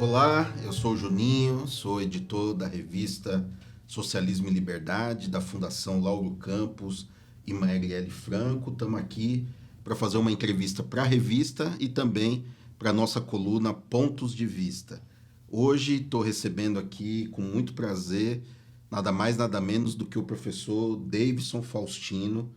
Olá, eu sou o Juninho, sou editor da revista Socialismo e Liberdade, da Fundação Lauro Campos e Marielle Franco. Estamos aqui para fazer uma entrevista para a revista e também para a nossa coluna Pontos de Vista. Hoje estou recebendo aqui, com muito prazer, nada mais nada menos do que o professor Davidson Faustino.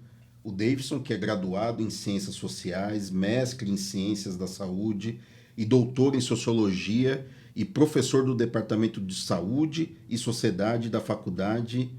O Davidson, que é graduado em Ciências Sociais, mestre em Ciências da Saúde e doutor em Sociologia e professor do Departamento de Saúde e Sociedade da Faculdade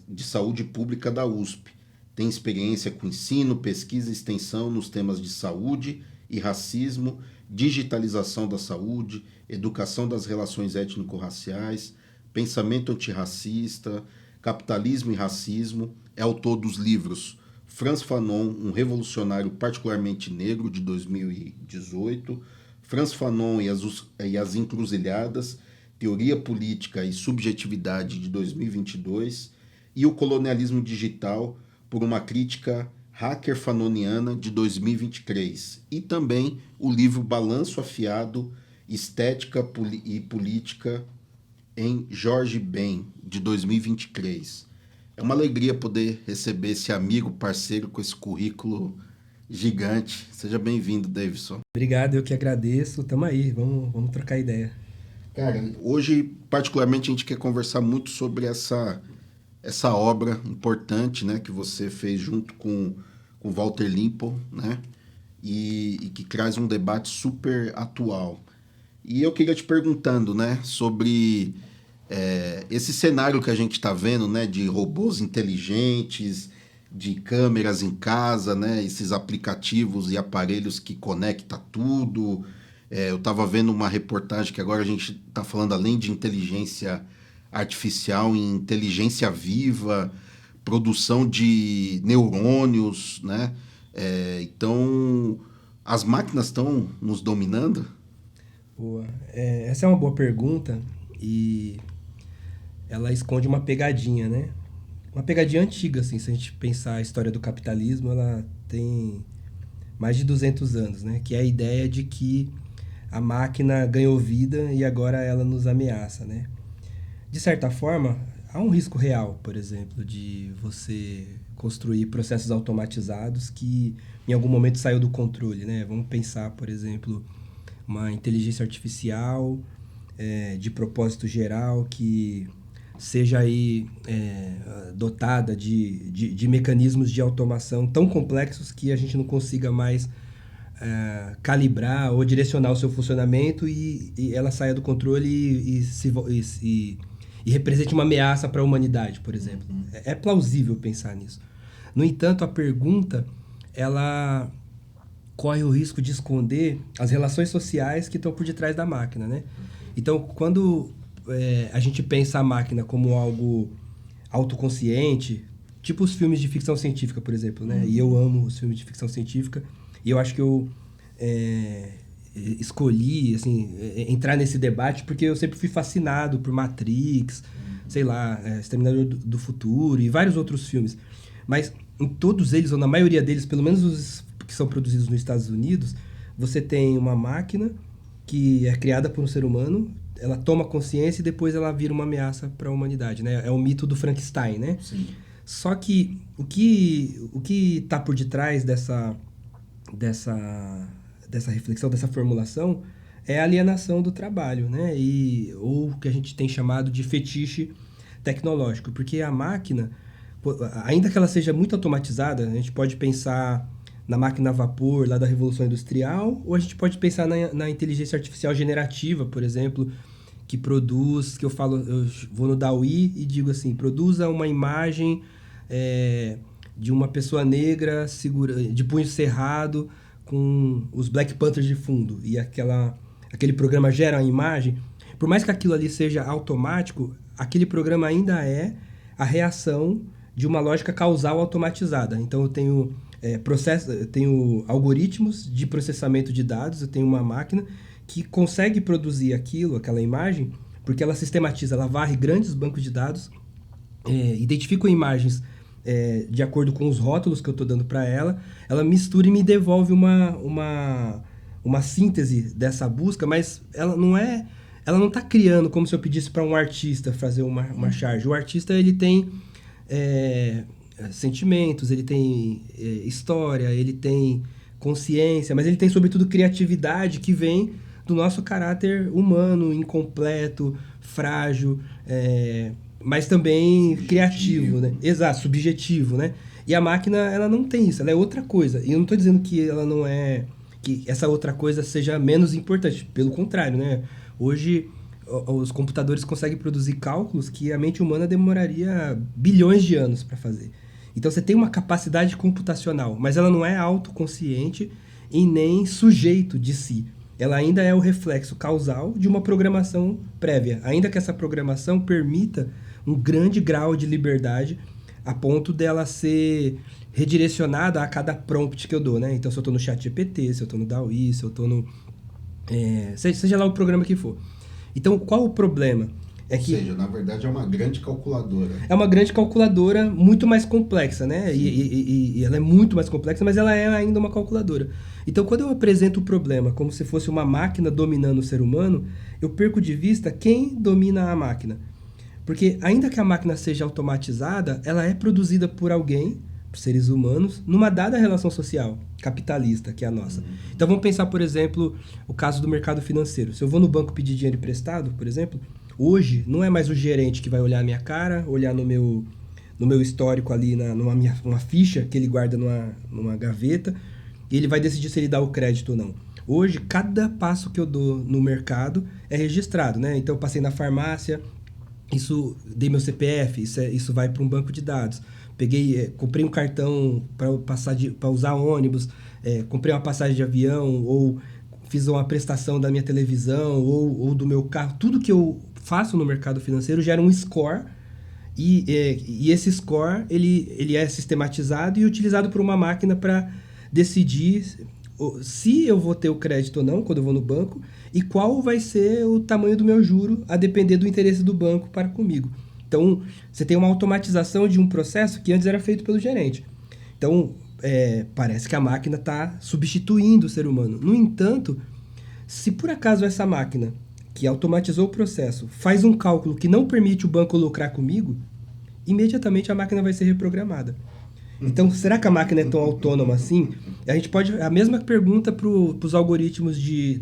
de Saúde Pública da USP. Tem experiência com ensino, pesquisa e extensão nos temas de saúde e racismo, digitalização da saúde, educação das relações étnico-raciais, pensamento antirracista, capitalismo e racismo. É autor dos livros Frantz Fanon, um revolucionário particularmente negro, de 2018, Frantz Fanon e as Encruzilhadas, Teoria Política e Subjetividade, de 2022, e O Colonialismo Digital, por uma crítica hacker fanoniana, de 2023, e também o livro Balanço Afiado, Estética e Política em Jorge Ben, de 2023. É uma alegria poder receber esse amigo, parceiro, com esse currículo gigante. Seja bem-vindo, Davidson. Obrigado, eu que agradeço. Tamo aí, vamos trocar ideia. Cara, hoje, particularmente, a gente quer conversar muito sobre essa obra importante, né, que você fez junto com Walter Lippmann, né, e que traz um debate super atual. E eu queria te perguntando, né, sobre esse cenário que a gente está vendo, né, de robôs inteligentes, de câmeras em casa, né, esses aplicativos e aparelhos que conectam tudo. Eu estava vendo uma reportagem que agora a gente está falando, além de inteligência artificial, em inteligência viva, produção de neurônios, né? Então, as máquinas estão nos dominando? Boa. Essa é uma boa pergunta e ela esconde uma pegadinha, né? Uma pegadinha antiga, assim, se a gente pensar a história do capitalismo, ela tem mais de 200 anos, né? Que é a ideia de que a máquina ganhou vida e agora ela nos ameaça, né? De certa forma, há um risco real, por exemplo, de você construir processos automatizados que em algum momento saiu do controle, né? Vamos pensar, por exemplo, uma inteligência artificial de propósito geral que seja aí dotada de mecanismos de automação tão complexos que a gente não consiga mais calibrar ou direcionar o seu funcionamento e ela saia do controle e represente uma ameaça para a humanidade, por exemplo. É plausível pensar nisso. No entanto, a pergunta, ela corre o risco de esconder as relações sociais que estão por detrás da máquina, né? Então, quando a gente pensa a máquina como algo autoconsciente, tipo os filmes de ficção científica, por exemplo, né? E eu amo os filmes de ficção científica, e eu acho que eu escolhi, assim, entrar nesse debate porque eu sempre fui fascinado por Matrix, sei lá, Exterminador do Futuro e vários outros filmes. Mas em todos eles, ou na maioria deles, pelo menos os que são produzidos nos Estados Unidos, você tem uma máquina que é criada por um ser humano, ela toma consciência e depois ela vira uma ameaça para a humanidade, né? É o mito do Frankenstein, né? Sim. Só que o que está por detrás dessa reflexão, dessa formulação, é a alienação do trabalho, né? Ou o que a gente tem chamado de fetiche tecnológico. Porque a máquina, ainda que ela seja muito automatizada, a gente pode pensar na máquina a vapor lá da Revolução Industrial, ou a gente pode pensar na inteligência artificial generativa, por exemplo, que produz, eu vou no DALL-E e digo assim, produza uma imagem de uma pessoa negra de punho cerrado com os Black Panthers de fundo, e aquele programa gera a imagem. Por mais que aquilo ali seja automático, aquele programa ainda é a reação de uma lógica causal automatizada. Então eu tenho eu tenho algoritmos de processamento de dados, eu tenho uma máquina que consegue produzir aquela imagem, porque ela sistematiza, ela varre grandes bancos de dados, identifica imagens de acordo com os rótulos que eu estou dando para ela, ela mistura e me devolve uma síntese dessa busca, mas ela não está criando como se eu pedisse para um artista fazer uma charge. O artista, ele tem sentimentos, ele tem história, ele tem consciência, mas ele tem, sobretudo, criatividade que vem do nosso caráter humano, incompleto, frágil, mas também subjetivo. Criativo, né? Exato, subjetivo, né? E a máquina, ela não tem isso, ela é outra coisa. E eu não estou dizendo que ela não é... que essa outra coisa seja menos importante. Pelo contrário, né? Hoje, os computadores conseguem produzir cálculos que a mente humana demoraria bilhões de anos para fazer. Então, você tem uma capacidade computacional, mas ela não é autoconsciente e nem sujeito de si. Ela ainda é o reflexo causal de uma programação prévia, ainda que essa programação permita um grande grau de liberdade a ponto dela ser redirecionada a cada prompt que eu dou, né? Então, se eu estou no ChatGPT, se eu estou no DALL-E, se eu estou no... seja lá o programa que for. Então, qual o problema? Ou seja, na verdade é uma grande calculadora. É uma grande calculadora muito mais complexa, né? E ela é muito mais complexa, mas ela é ainda uma calculadora. Então, quando eu apresento o problema como se fosse uma máquina dominando o ser humano, eu perco de vista quem domina a máquina. Porque ainda que a máquina seja automatizada, ela é produzida por alguém, por seres humanos, numa dada relação social capitalista, que é a nossa. Então, vamos pensar, por exemplo, o caso do mercado financeiro. Se eu vou no banco pedir dinheiro emprestado, por exemplo... Hoje, não é mais o gerente que vai olhar a minha cara, olhar no meu histórico ali, numa ficha que ele guarda numa gaveta, e ele vai decidir se ele dá o crédito ou não. Hoje, cada passo que eu dou no mercado é registrado, né? Então, eu passei na farmácia, dei meu CPF, isso vai para um banco de dados. Comprei um cartão para usar ônibus, comprei uma passagem de avião, ou fiz uma prestação da minha televisão, ou do meu carro. Tudo que eu faço no mercado financeiro gera um score, e esse score ele é sistematizado e utilizado por uma máquina para decidir se eu vou ter o crédito ou não quando eu vou no banco, e qual vai ser o tamanho do meu juro, a depender do interesse do banco para comigo. Então, você tem uma automatização de um processo que antes era feito pelo gerente. Então, parece que a máquina está substituindo o ser humano. No entanto, se por acaso essa máquina que automatizou o processo faz um cálculo que não permite o banco lucrar comigo, imediatamente a máquina vai ser reprogramada. Então, será que a máquina é tão autônoma assim? A gente pode... A mesma pergunta para os algoritmos de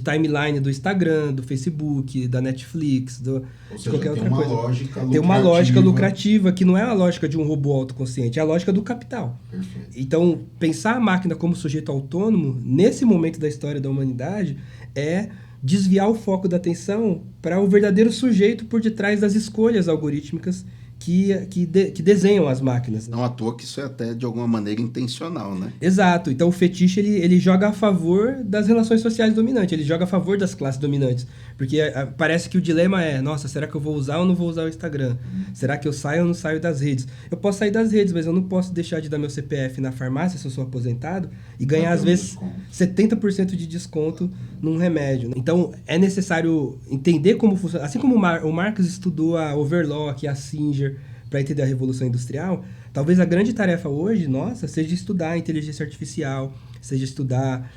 timeline do Instagram, do Facebook, da Netflix, de qualquer outra coisa. Tem uma lógica lucrativa que não é a lógica de um robô autoconsciente, é a lógica do capital. Perfeito. Então, pensar a máquina como sujeito autônomo, nesse momento da história da humanidade, é desviar o foco da atenção para o verdadeiro sujeito por detrás das escolhas algorítmicas que desenham as máquinas. Não à toa que isso é até de alguma maneira intencional, né? Exato. Então o fetiche ele joga a favor das relações sociais dominantes, ele joga a favor das classes dominantes. Porque parece que o dilema é, nossa, será que eu vou usar ou não vou usar o Instagram? Será que eu saio ou não saio das redes? Eu posso sair das redes, mas eu não posso deixar de dar meu CPF na farmácia se eu sou aposentado e ganhar, às vezes, 70% de desconto num remédio. Então, é necessário entender como funciona. Assim como o Marx estudou a Overlock, a Singer, para entender a Revolução Industrial, talvez a grande tarefa hoje, nossa, seja estudar a inteligência artificial, seja estudar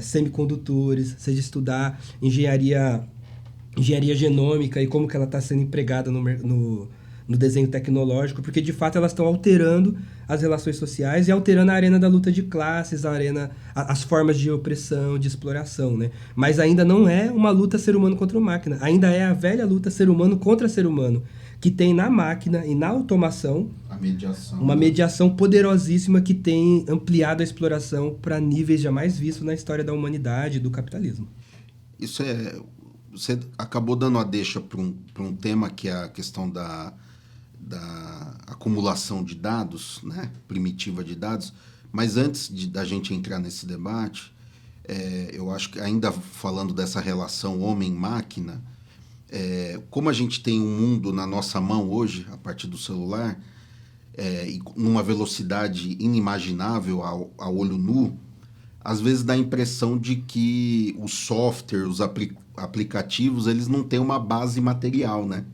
semicondutores, seja estudar engenharia genômica e como que ela está sendo empregada no desenho tecnológico, porque de fato elas estão alterando as relações sociais e alterando a arena da luta de classes, as formas de opressão, de exploração, né? Mas ainda não é uma luta ser humano contra máquina, ainda é a velha luta ser humano contra ser humano, que tem na máquina e na automação uma mediação poderosíssima que tem ampliado a exploração para níveis jamais vistos na história da humanidade e do capitalismo. Isso você acabou dando a deixa para um tema que é a questão da acumulação de dados, né? Primitiva de dados. Mas antes da gente entrar nesse debate, eu acho que ainda falando dessa relação homem-máquina, como a gente tem um mundo na nossa mão hoje, a partir do celular, e numa velocidade inimaginável ao olho nu, às vezes dá a impressão de que os softwares, os aplicativos, eles não têm uma base material, né?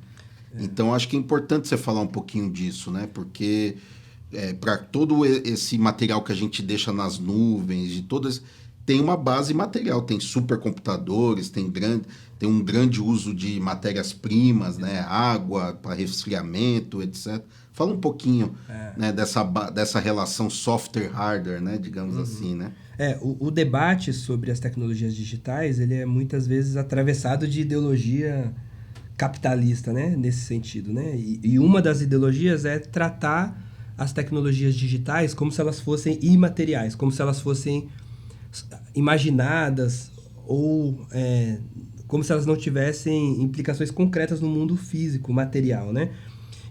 Então, acho que é importante você falar um pouquinho disso, né? Porque para todo esse material que a gente deixa nas nuvens, tem uma base material, tem supercomputadores, tem um grande uso de matérias-primas, né? Água para resfriamento, etc. Fala um pouquinho, né, dessa relação software-hardware, né? Digamos assim, né? O debate sobre as tecnologias digitais, ele é muitas vezes atravessado de ideologia capitalista, né? Nesse sentido, né? E uma das ideologias é tratar as tecnologias digitais como se elas fossem imateriais, como se elas fossem imaginadas ou como se elas não tivessem implicações concretas no mundo físico, material, né?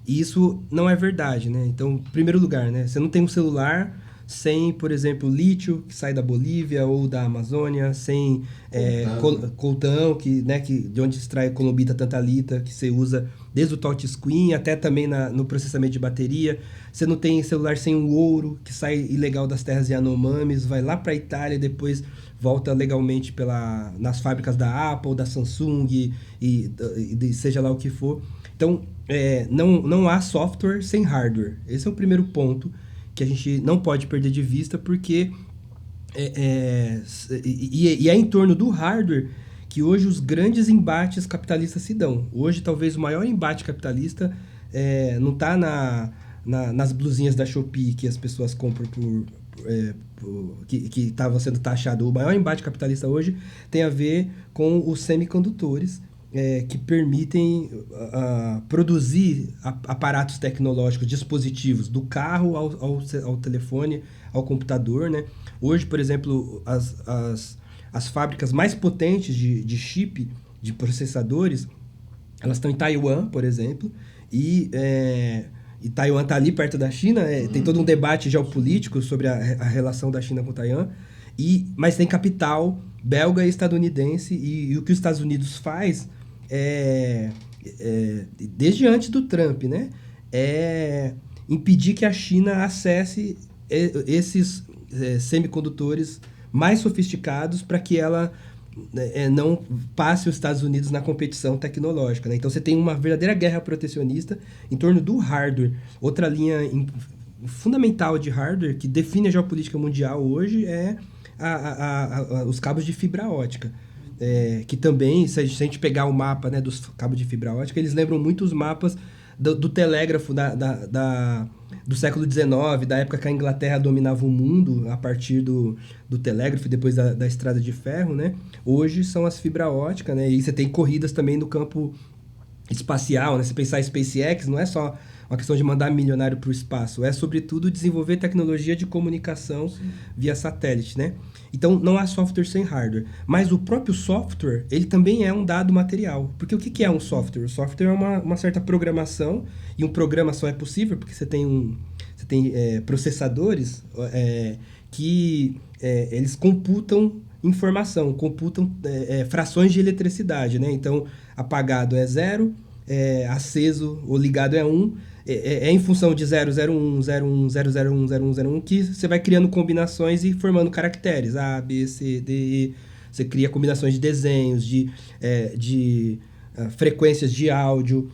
E isso não é verdade, né? Então, em primeiro lugar, né? Você não tem um celular sem, por exemplo, lítio, que sai da Bolívia ou da Amazônia, sem coltão, de onde extrai colombita tantalita, que você usa desde o touchscreen até também no processamento de bateria. Você não tem celular sem o ouro, que sai ilegal das terras Yanomamis, vai lá para a Itália e depois volta legalmente nas fábricas da Apple, da Samsung e seja lá o que for. Então, não há software sem hardware. Esse é o primeiro ponto que a gente não pode perder de vista, porque é em torno do hardware que hoje os grandes embates capitalistas se dão. Hoje, talvez, o maior embate capitalista não está nas blusinhas da Shopee que as pessoas compram que estava sendo taxado. O maior embate capitalista hoje tem a ver com os semicondutores, que permitem produzir aparatos tecnológicos, dispositivos, do carro ao telefone, ao computador, né? Hoje, por exemplo, as fábricas mais potentes de chip, de processadores, elas estão em Taiwan, por exemplo, e Taiwan está ali perto da China, tem todo um debate geopolítico sobre a relação da China com Taiwan, mas tem capital belga e estadunidense, e o que os Estados Unidos faz desde antes do Trump, né? Impedir que a China acesse esses semicondutores mais sofisticados para que ela não passe os Estados Unidos na competição tecnológica, né? Então você tem uma verdadeira guerra protecionista em torno do hardware. Outra linha fundamental de hardware que define a geopolítica mundial hoje é os cabos de fibra ótica. Que também, se a gente pegar o mapa, né, dos cabos de fibra ótica, eles lembram muito os mapas do telégrafo do século XIX, da época que a Inglaterra dominava o mundo a partir do telégrafo e depois da estrada de ferro, né? Hoje são as fibra ótica, né? E você tem corridas também no campo espacial, né? Se pensar em SpaceX, não é só uma questão de mandar milionário para o espaço, é sobretudo desenvolver tecnologia de comunicação via satélite, né? Então, não há software sem hardware. Mas o próprio software, ele também é um dado material. Porque o que é um software? O software é uma certa programação, e um programa só é possível porque você tem processadores que eles computam informação, computam frações de eletricidade, né? Então, apagado é 0, aceso ou ligado é 1, em função de 001, 01, 001, 0101, que você vai criando combinações e formando caracteres, A, B, C, D, E. Você cria combinações de desenhos, de frequências de áudio,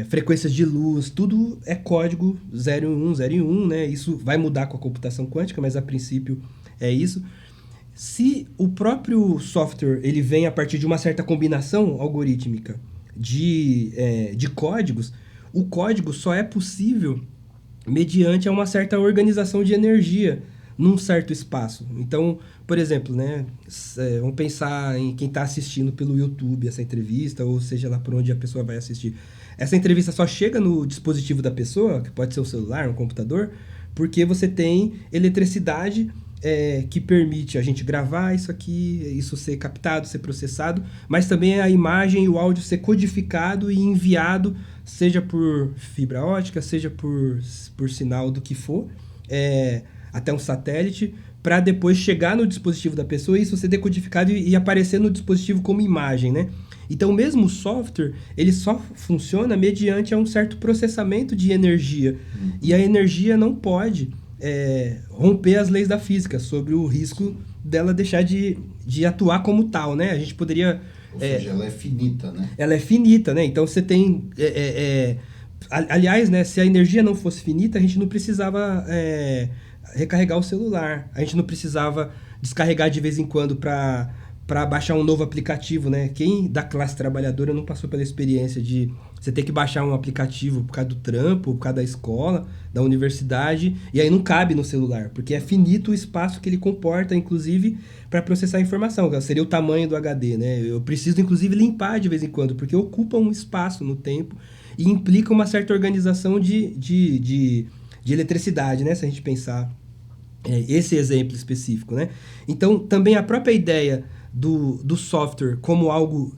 frequências de luz, tudo é código 01, 0 e 1, né? Isso vai mudar com a computação quântica, mas a princípio é isso. Se o próprio software ele vem a partir de uma certa combinação algorítmica de códigos, o código só é possível mediante uma certa organização de energia num certo espaço. Então, por exemplo, né, vamos pensar em quem está assistindo pelo YouTube essa entrevista, ou seja lá por onde a pessoa vai assistir. Essa entrevista só chega no dispositivo da pessoa, que pode ser um celular, um computador, porque você tem eletricidade que permite a gente gravar isso aqui, isso ser captado, ser processado, mas também a imagem e o áudio ser codificado e enviado, seja por fibra ótica, seja por sinal do que for, até um satélite, para depois chegar no dispositivo da pessoa e isso ser decodificado e aparecer no dispositivo como imagem, né? Então, mesmo o software, ele só funciona mediante um certo processamento de energia. E a energia não pode romper as leis da física, sobre o risco dela deixar de atuar como tal, né? A gente poderia... Ou seja, ela é finita, né? Ela é finita, né? Então, você tem... aliás, né, se a energia não fosse finita, a gente não precisava recarregar o celular. A gente não precisava descarregar de vez em quando para baixar um novo aplicativo, né? Quem da classe trabalhadora não passou pela experiência de você ter que baixar um aplicativo por causa do trampo, por causa da escola, da universidade, e aí não cabe no celular, porque é finito o espaço que ele comporta, inclusive, para processar a informação, que seria o tamanho do HD, né? Eu preciso, inclusive, limpar de vez em quando, porque ocupa um espaço no tempo e implica uma certa organização de eletricidade, né? Se a gente pensar esse exemplo específico, né? Então, também a própria ideia do software como algo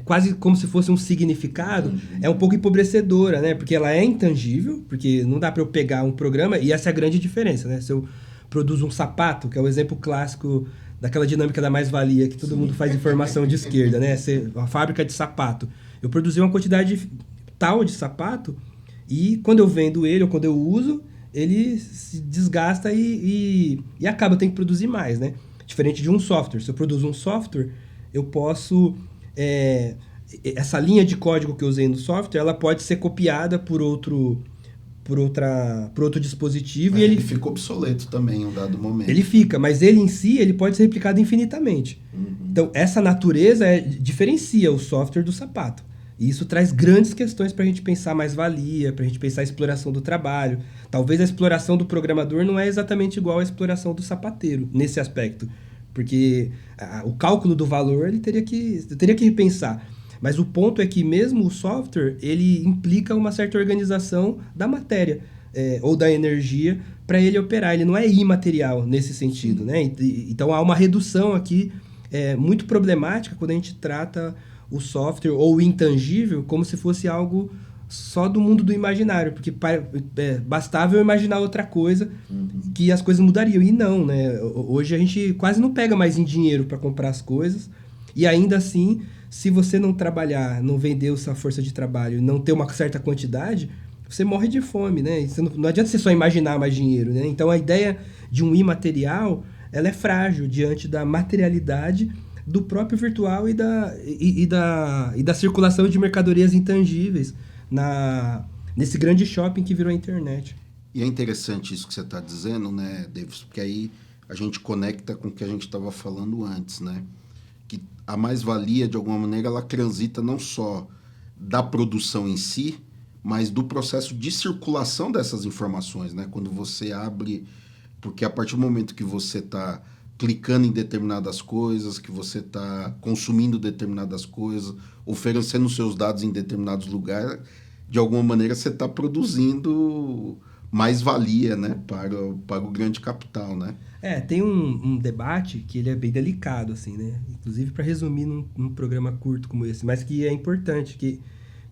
quase como se fosse um significado, é um pouco empobrecedora, né? Porque ela é intangível, porque não dá para eu pegar um programa, e essa é a grande diferença, né? Se eu produzo um sapato, que é o exemplo clássico daquela dinâmica da mais-valia, que todo mundo faz informação de esquerda, né? A fábrica de sapato. Eu produzi uma quantidade tal de sapato, e quando eu vendo ele, ou quando eu uso, ele se desgasta e acaba, eu tenho que produzir mais, né? Diferente de um software. Se eu produzo um software, eu posso... essa linha de código que eu usei no software, ela pode ser copiada por outro dispositivo. Mas e ele fica obsoleto também em um dado momento. Ele fica, mas ele em si, ele pode ser replicado infinitamente. Então, essa natureza diferencia o software do sapato. E isso traz grandes questões para a gente pensar mais-valia, para a gente pensar a exploração do trabalho. Talvez a exploração do programador não é exatamente igual à exploração do sapateiro, nesse aspecto. Porque o cálculo do valor, ele teria que repensar. Mas o ponto é que mesmo o software, ele implica uma certa organização da matéria ou da energia para ele operar. Ele não é imaterial nesse sentido, né? Então há uma redução aqui muito problemática quando a gente trata o software ou o intangível como se fosse algo só do mundo do imaginário, porque bastava eu imaginar outra coisa que as coisas mudariam, e não, né? Hoje a gente quase não pega mais em dinheiro para comprar as coisas, e ainda assim, se você não trabalhar, não vender a sua força de trabalho, não ter uma certa quantidade, você morre de fome, né? Não adianta você só imaginar mais dinheiro, né? Então a ideia de um imaterial, ela é frágil diante da materialidade do próprio virtual e da circulação de mercadorias intangíveis nesse grande shopping que virou a internet. E é interessante isso que você está dizendo, né, Davis? Porque aí a gente conecta com o que a gente estava falando antes, né? Que a mais-valia, de alguma maneira, ela transita não só da produção em si, mas do processo de circulação dessas informações, né? Quando você abre... Porque a partir do momento que você está clicando em determinadas coisas, que você está consumindo determinadas coisas, oferecendo seus dados em determinados lugares, de alguma maneira você está produzindo mais-valia, né, para o grande capital, né? Tem um debate que ele é bem delicado, assim, né? Inclusive para resumir num programa curto como esse, mas que é importante, que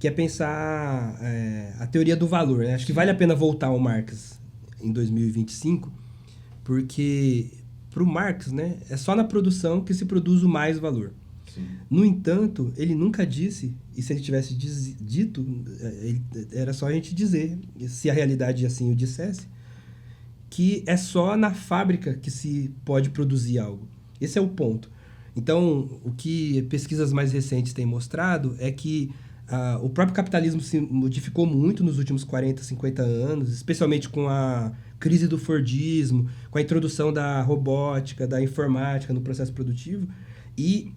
é pensar a teoria do valor, né? Acho que vale a pena voltar ao Marx em 2025, porque para o Marx, né, é só na produção que se produz o mais valor. Sim. No entanto, ele nunca disse, e se ele tivesse dito, era só a gente dizer, se a realidade assim o dissesse, que é só na fábrica que se pode produzir algo. Esse é o ponto. Então, o que pesquisas mais recentes têm mostrado é que o próprio capitalismo se modificou muito nos últimos 40, 50 anos, especialmente com a crise do Fordismo, com a introdução da robótica, da informática no processo produtivo. E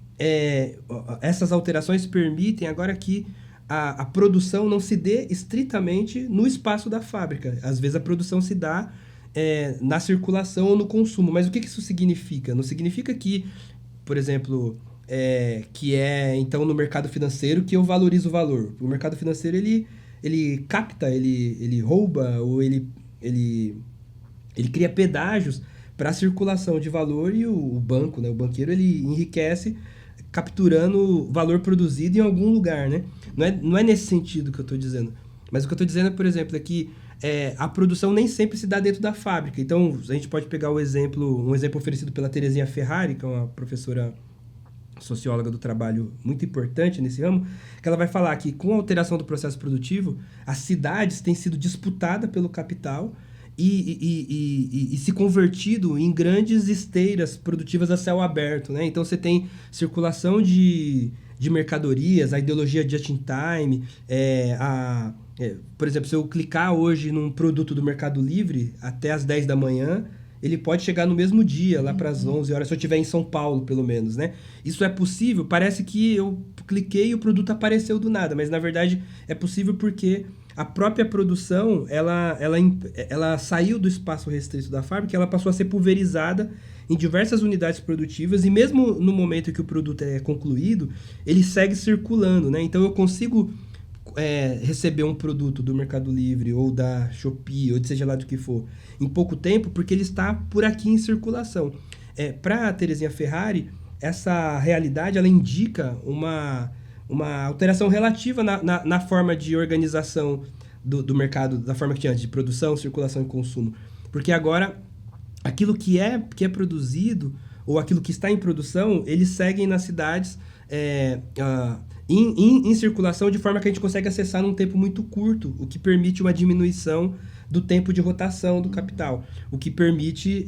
essas alterações permitem agora que a produção não se dê estritamente no espaço da fábrica. Às vezes a produção se dá na circulação ou no consumo. Mas o que isso significa? Não significa que, por exemplo... então no mercado financeiro que eu valorizo o valor. O mercado financeiro ele capta, ele rouba ou ele cria pedágios para a circulação de valor, e o banco, né, o banqueiro, ele enriquece capturando valor produzido em algum lugar, né? Não é nesse sentido que eu estou dizendo. Mas o que eu estou dizendo, por exemplo, é que a produção nem sempre se dá dentro da fábrica. Então, a gente pode pegar um exemplo oferecido pela Terezinha Ferrari, que é uma professora socióloga do trabalho muito importante nesse ramo, que ela vai falar que com a alteração do processo produtivo, as cidades têm sido disputadas pelo capital e se convertido em grandes esteiras produtivas a céu aberto, né? Então você tem circulação de mercadorias, a ideologia just in time, por exemplo, se eu clicar hoje num produto do Mercado Livre até as 10 da manhã, ele pode chegar no mesmo dia, lá para as 11 horas, se eu estiver em São Paulo, pelo menos, né? Isso é possível? Parece que eu cliquei e o produto apareceu do nada, mas na verdade é possível porque a própria produção, ela saiu do espaço restrito da fábrica, ela passou a ser pulverizada em diversas unidades produtivas e mesmo no momento que o produto é concluído, ele segue circulando, né? Então eu consigo receber um produto do Mercado Livre ou da Shopee, ou seja lá do que for, em pouco tempo, porque ele está por aqui em circulação. Para a Terezinha Ferrari, essa realidade ela indica uma alteração relativa na forma de organização do mercado, da forma que tinha antes, de produção, circulação e consumo. Porque agora, aquilo que é produzido, ou aquilo que está em produção, eles seguem nas cidades em circulação de forma que a gente consegue acessar num tempo muito curto, o que permite uma diminuição do tempo de rotação do capital. O que permite...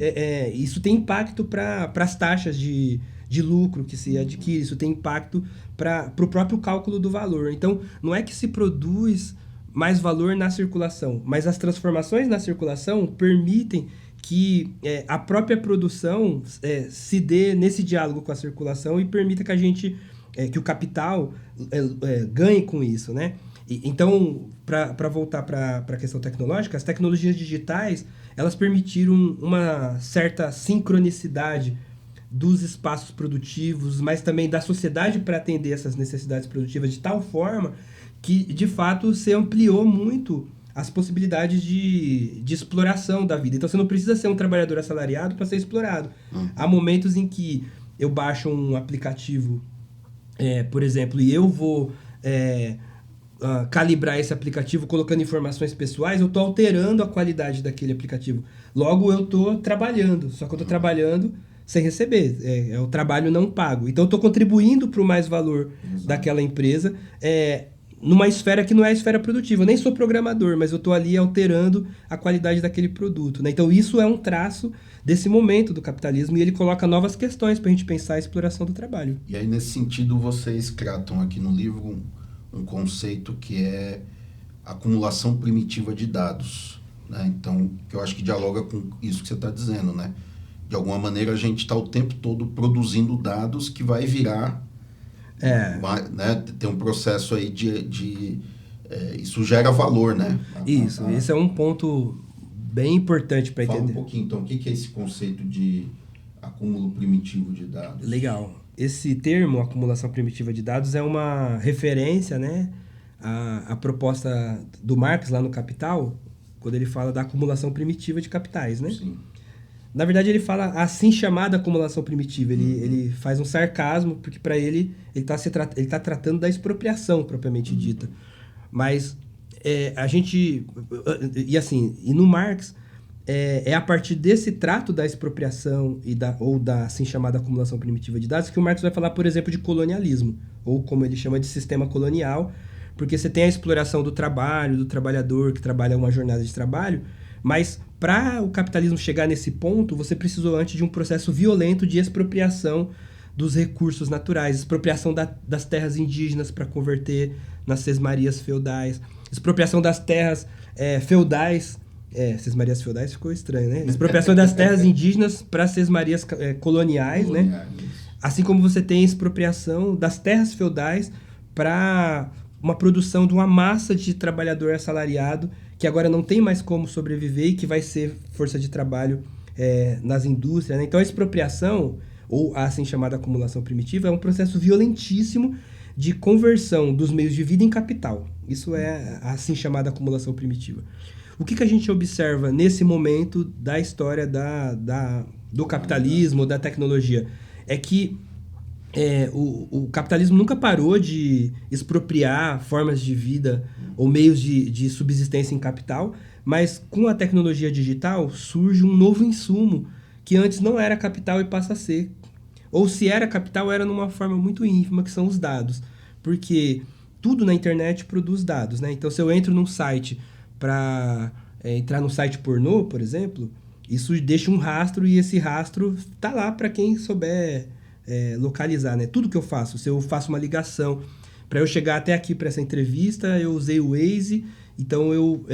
isso tem impacto para as taxas de lucro que se adquire, isso tem impacto para o próprio cálculo do valor. Então, não é que se produz mais valor na circulação, mas as transformações na circulação permitem que a própria produção se dê nesse diálogo com a circulação e permita que a gente, que o capital ganhe com isso, né? Então, para voltar para a questão tecnológica, as tecnologias digitais, elas permitiram uma certa sincronicidade dos espaços produtivos, mas também da sociedade para atender essas necessidades produtivas de tal forma que, de fato, se ampliou muito as possibilidades de exploração da vida. Então, você não precisa ser um trabalhador assalariado para ser explorado. Há momentos em que eu baixo um aplicativo, por exemplo, e eu vou calibrar esse aplicativo colocando informações pessoais, eu estou alterando a qualidade daquele aplicativo. Logo, eu estou trabalhando, só que eu estou trabalhando sem receber. É o trabalho não pago. Então, eu estou contribuindo para o mais valor daquela empresa, numa esfera que não é a esfera produtiva. Eu nem sou programador, mas eu estou ali alterando a qualidade daquele produto, né? Então, isso é um traço desse momento do capitalismo e ele coloca novas questões para a gente pensar a exploração do trabalho. E aí, nesse sentido, vocês tratam aqui no livro um conceito que é acumulação primitiva de dados, né? Então, que eu acho que dialoga com isso que você está dizendo, né? De alguma maneira, a gente está o tempo todo produzindo dados que vai virar... né? Tem um processo aí isso gera valor, né? Isso, esse é um ponto bem importante para entender. Fala um pouquinho, então, o que é esse conceito de acúmulo primitivo de dados? Legal. Esse termo, acumulação primitiva de dados, é uma referência, né, à proposta do Marx lá no Capital, quando ele fala da acumulação primitiva de capitais, né? Sim. Na verdade, ele fala assim chamada acumulação primitiva. Ele faz um sarcasmo, porque para ele tá tratando da expropriação propriamente dita. Mas a gente... E no Marx, a partir desse trato da expropriação ou da assim chamada acumulação primitiva de dados que o Marx vai falar, por exemplo, de colonialismo, ou como ele chama de sistema colonial, porque você tem a exploração do trabalho, do trabalhador que trabalha uma jornada de trabalho, mas para o capitalismo chegar nesse ponto, você precisou antes de um processo violento de expropriação dos recursos naturais, expropriação das terras indígenas para converter nas sesmarias feudais, expropriação das terras feudais, sesmarias feudais ficou estranho, né? Expropriação das terras indígenas para sesmarias coloniais, né? Assim como você tem expropriação das terras feudais para uma produção de uma massa de trabalhador assalariado que agora não tem mais como sobreviver e que vai ser força de trabalho nas indústrias, né? Então, a expropriação, ou a assim chamada acumulação primitiva, é um processo violentíssimo de conversão dos meios de vida em capital. Isso é a assim chamada acumulação primitiva. O que a gente observa nesse momento da história do capitalismo, da tecnologia? É que o capitalismo nunca parou de expropriar formas de vida ou meios de subsistência em capital, mas com a tecnologia digital surge um novo insumo que antes não era capital e passa a ser. Ou se era capital, era numa forma muito ínfima, que são os dados. Porque tudo na internet produz dados, né? Então, se eu entro num site para entrar no site pornô, por exemplo, isso deixa um rastro e esse rastro tá lá para quem souber localizar, né? Tudo que eu faço, se eu faço uma ligação para eu chegar até aqui para essa entrevista, eu usei o Waze, então eu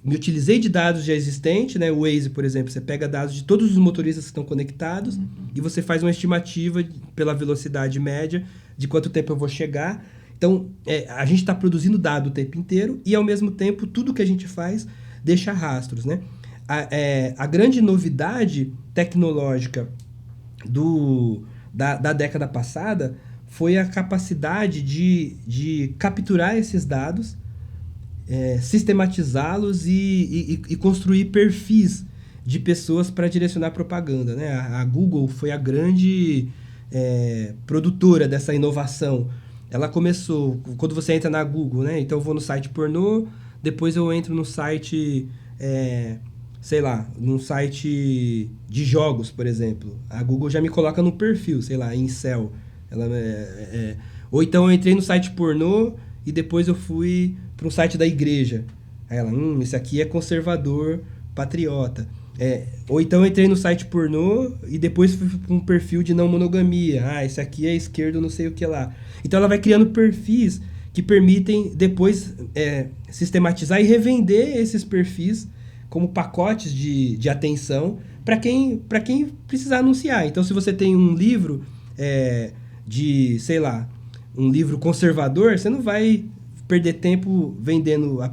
me utilizei de dados já existentes, né? O Waze, por exemplo, você pega dados de todos os motoristas que estão conectados e você faz uma estimativa pela velocidade média de quanto tempo eu vou chegar. Então, a gente está produzindo dado o tempo inteiro e, ao mesmo tempo, tudo que a gente faz deixa rastros, né? A grande novidade tecnológica da década passada foi a capacidade de capturar esses dados, sistematizá-los e construir perfis de pessoas para direcionar propaganda, né? A Google foi a grande produtora dessa inovação. Ela começou, quando você entra na Google, né? Então eu vou no site pornô, depois eu entro no site, sei lá, num site de jogos, por exemplo. A Google já me coloca no perfil, sei lá, incel. Ou então eu entrei no site pornô e depois eu fui para um site da igreja. Aí ela, esse aqui é conservador, patriota. Ou então eu entrei no site pornô e depois fui para um perfil de não monogamia. Esse aqui é esquerdo, não sei o que lá. Então ela vai criando perfis que permitem depois sistematizar e revender esses perfis como pacotes de atenção para quem precisar anunciar. Então, se você tem um livro sei lá, um livro conservador, você não vai perder tempo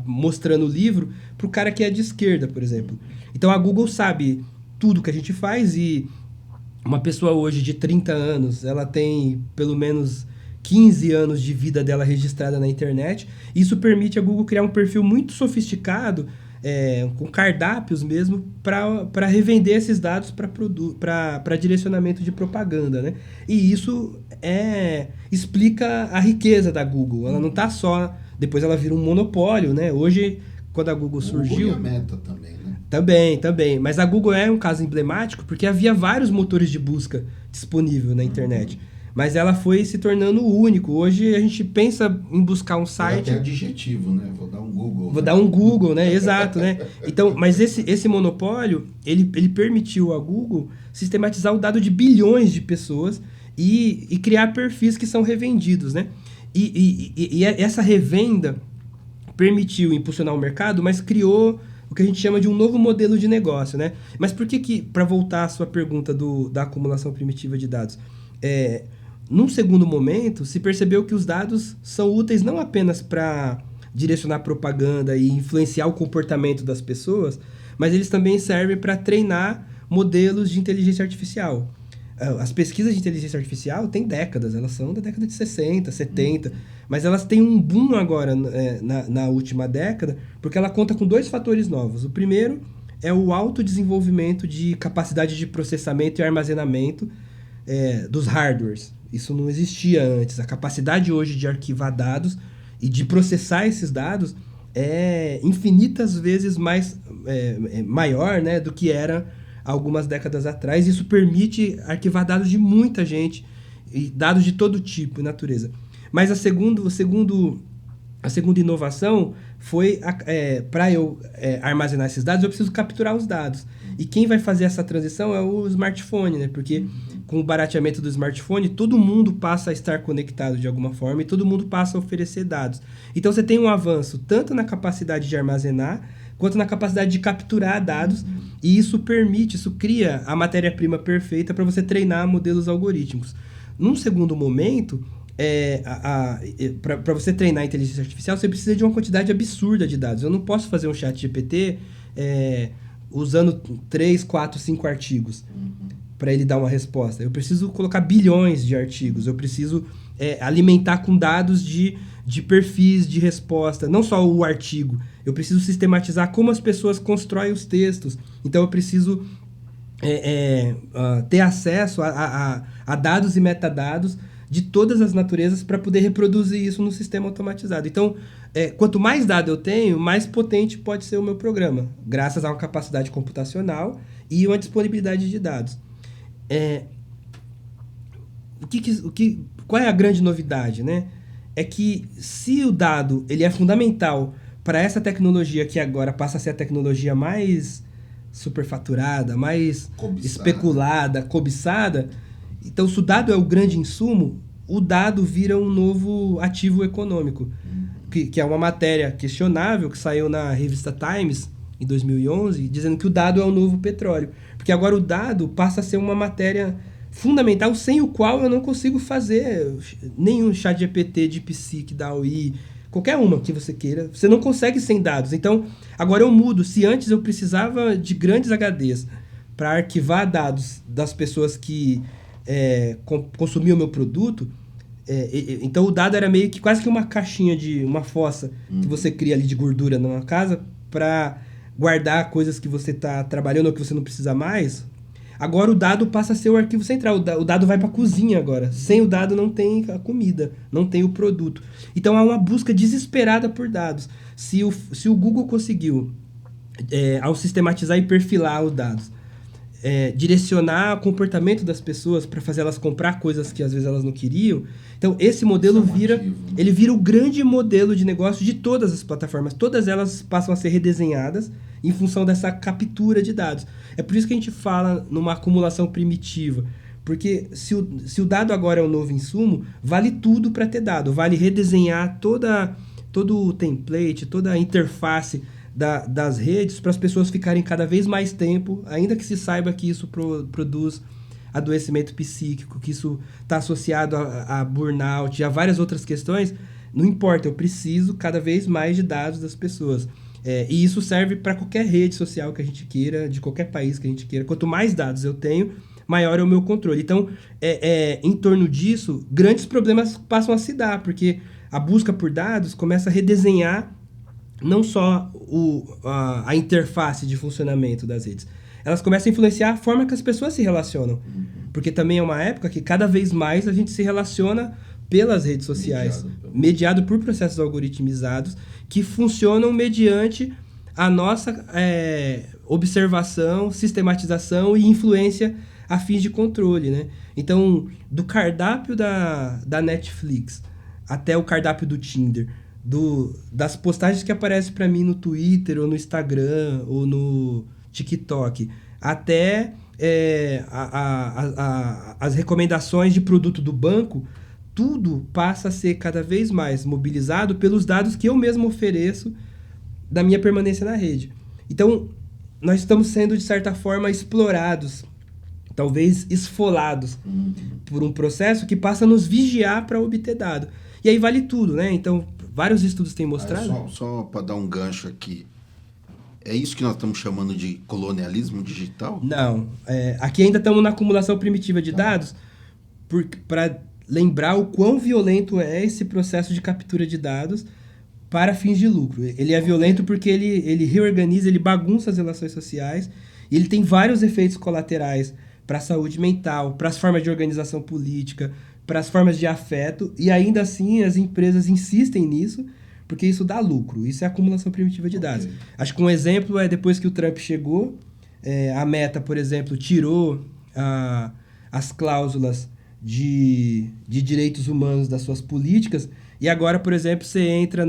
mostrando o livro para o cara que é de esquerda, por exemplo. Então, a Google sabe tudo que a gente faz e uma pessoa hoje de 30 anos, ela tem pelo menos 15 anos de vida dela registrada na internet. Isso permite a Google criar um perfil muito sofisticado, com cardápios mesmo, para revender esses dados para direcionamento de propaganda, né? E isso explica a riqueza da Google. Ela não está só... Depois ela vira um monopólio, né? Hoje, quando a Google surgiu... E a Meta também, né? Também. Mas a Google é um caso emblemático porque havia vários motores de busca disponíveis na internet. Mas ela foi se tornando único. Hoje a gente pensa em buscar um site... É até adjetivo, né? Vou dar um Google. Vou dar um Google, né? Exato, né? Então, mas esse monopólio, ele permitiu a Google sistematizar o dado de bilhões de pessoas e criar perfis que são revendidos, né? E essa revenda permitiu impulsionar o mercado, mas criou o que a gente chama de um novo modelo de negócio, né? Mas por que para voltar à sua pergunta da acumulação primitiva de dados, num segundo momento, se percebeu que os dados são úteis não apenas para direcionar propaganda e influenciar o comportamento das pessoas, mas eles também servem para treinar modelos de inteligência artificial. As pesquisas de inteligência artificial têm décadas, elas são da década de 60, 70, mas elas têm um boom agora na última década, porque ela conta com 2 fatores novos. O primeiro é o alto desenvolvimento de capacidade de processamento e armazenamento dos hardwares. Isso não existia antes. A capacidade hoje de arquivar dados e de processar esses dados é infinitas vezes maior, né, do que era algumas décadas atrás. Isso permite arquivar dados de muita gente, e dados de todo tipo e natureza. Mas a segunda inovação foi para eu armazenar esses dados, eu preciso capturar os dados. E quem vai fazer essa transição é o smartphone, né? Porque com o barateamento do smartphone, todo mundo passa a estar conectado de alguma forma e todo mundo passa a oferecer dados. Então você tem um avanço tanto na capacidade de armazenar quanto na capacidade de capturar dados, e isso cria a matéria-prima perfeita para você treinar modelos algorítmicos. Num segundo momento, para você treinar a inteligência artificial, você precisa de uma quantidade absurda de dados. Eu não posso fazer um chat GPT usando 3, 4, 5 artigos para ele dar uma resposta. Eu preciso colocar bilhões de artigos, eu preciso alimentar com dados de perfis de resposta, não só o artigo. Eu preciso sistematizar como as pessoas constroem os textos. Então eu preciso ter acesso a dados e metadados de todas as naturezas para poder reproduzir isso no sistema automatizado. Então, quanto mais dado eu tenho, mais potente pode ser o meu programa, graças a uma capacidade computacional e uma disponibilidade de dados. Qual é a grande novidade, né? É que se o dado ele é fundamental para essa tecnologia que agora passa a ser a tecnologia mais superfaturada, mais especulada, cobiçada, então se o dado é o grande insumo, o dado vira um novo ativo econômico, que é uma matéria questionável que saiu na revista Times em 2011, dizendo que o dado é o novo petróleo. Porque agora o dado passa a ser uma matéria fundamental, sem o qual eu não consigo fazer nenhum chat GPT, DeepSeek, DALL-E, qualquer uma que você queira. Você não consegue sem dados. Então, agora eu mudo. Se antes eu precisava de grandes HDs para arquivar dados das pessoas que consumiam o meu produto, então o dado era meio que quase que uma caixinha de uma fossa que você cria ali de gordura numa casa para guardar coisas que você está trabalhando ou que você não precisa mais. Agora o dado passa a ser o arquivo central. O dado vai para a cozinha agora. Sem o dado não tem a comida, não tem o produto. Então há uma busca desesperada por dados. Se o Google conseguiu, ao sistematizar e perfilar os dados, direcionar o comportamento das pessoas para fazer elas comprar coisas que às vezes elas não queriam. Então esse modelo vira o grande modelo de negócio de todas as plataformas. Todas elas passam a ser redesenhadas em função dessa captura de dados. É por isso que a gente fala numa acumulação primitiva. Porque se o dado agora é o novo insumo, vale tudo para ter dado. Vale redesenhar todo o template, toda a interface das redes para as pessoas ficarem cada vez mais tempo, ainda que se saiba que isso produz adoecimento psíquico, que isso está associado a burnout e a várias outras questões. Não importa, eu preciso cada vez mais de dados das pessoas. E isso serve para qualquer rede social que a gente queira, de qualquer país que a gente queira. Quanto mais dados eu tenho, maior é o meu controle. Então, em torno disso, grandes problemas passam a se dar, porque a busca por dados começa a redesenhar não só a interface de funcionamento das redes. Elas começam a influenciar a forma que as pessoas se relacionam. Porque também é uma época que cada vez mais a gente se relaciona pelas redes sociais, mediado por processos algoritmizados que funcionam mediante a nossa observação, sistematização e influência a fins de controle, né? Então, do cardápio da Netflix até o cardápio do Tinder, das postagens que aparecem para mim no Twitter ou no Instagram ou no TikTok, até as recomendações de produto do banco, tudo passa a ser cada vez mais mobilizado pelos dados que eu mesmo ofereço da minha permanência na rede. Então, nós estamos sendo, de certa forma, explorados, talvez esfolados por um processo que passa a nos vigiar para obter dado. E aí vale tudo, né? Então, vários estudos têm mostrado... Só para dar um gancho aqui, é isso que nós estamos chamando de colonialismo digital? Não. Aqui ainda estamos na acumulação primitiva de dados para lembrar o quão violento é esse processo de captura de dados para fins de lucro. Ele é violento porque ele reorganiza, ele bagunça as relações sociais e ele tem vários efeitos colaterais para a saúde mental, para as formas de organização política, para as formas de afeto, e ainda assim as empresas insistem nisso, porque isso dá lucro. Isso é acumulação primitiva de dados. Acho que um exemplo é depois que o Trump chegou, a Meta, por exemplo, tirou as cláusulas de direitos humanos das suas políticas, e agora, por exemplo, você entra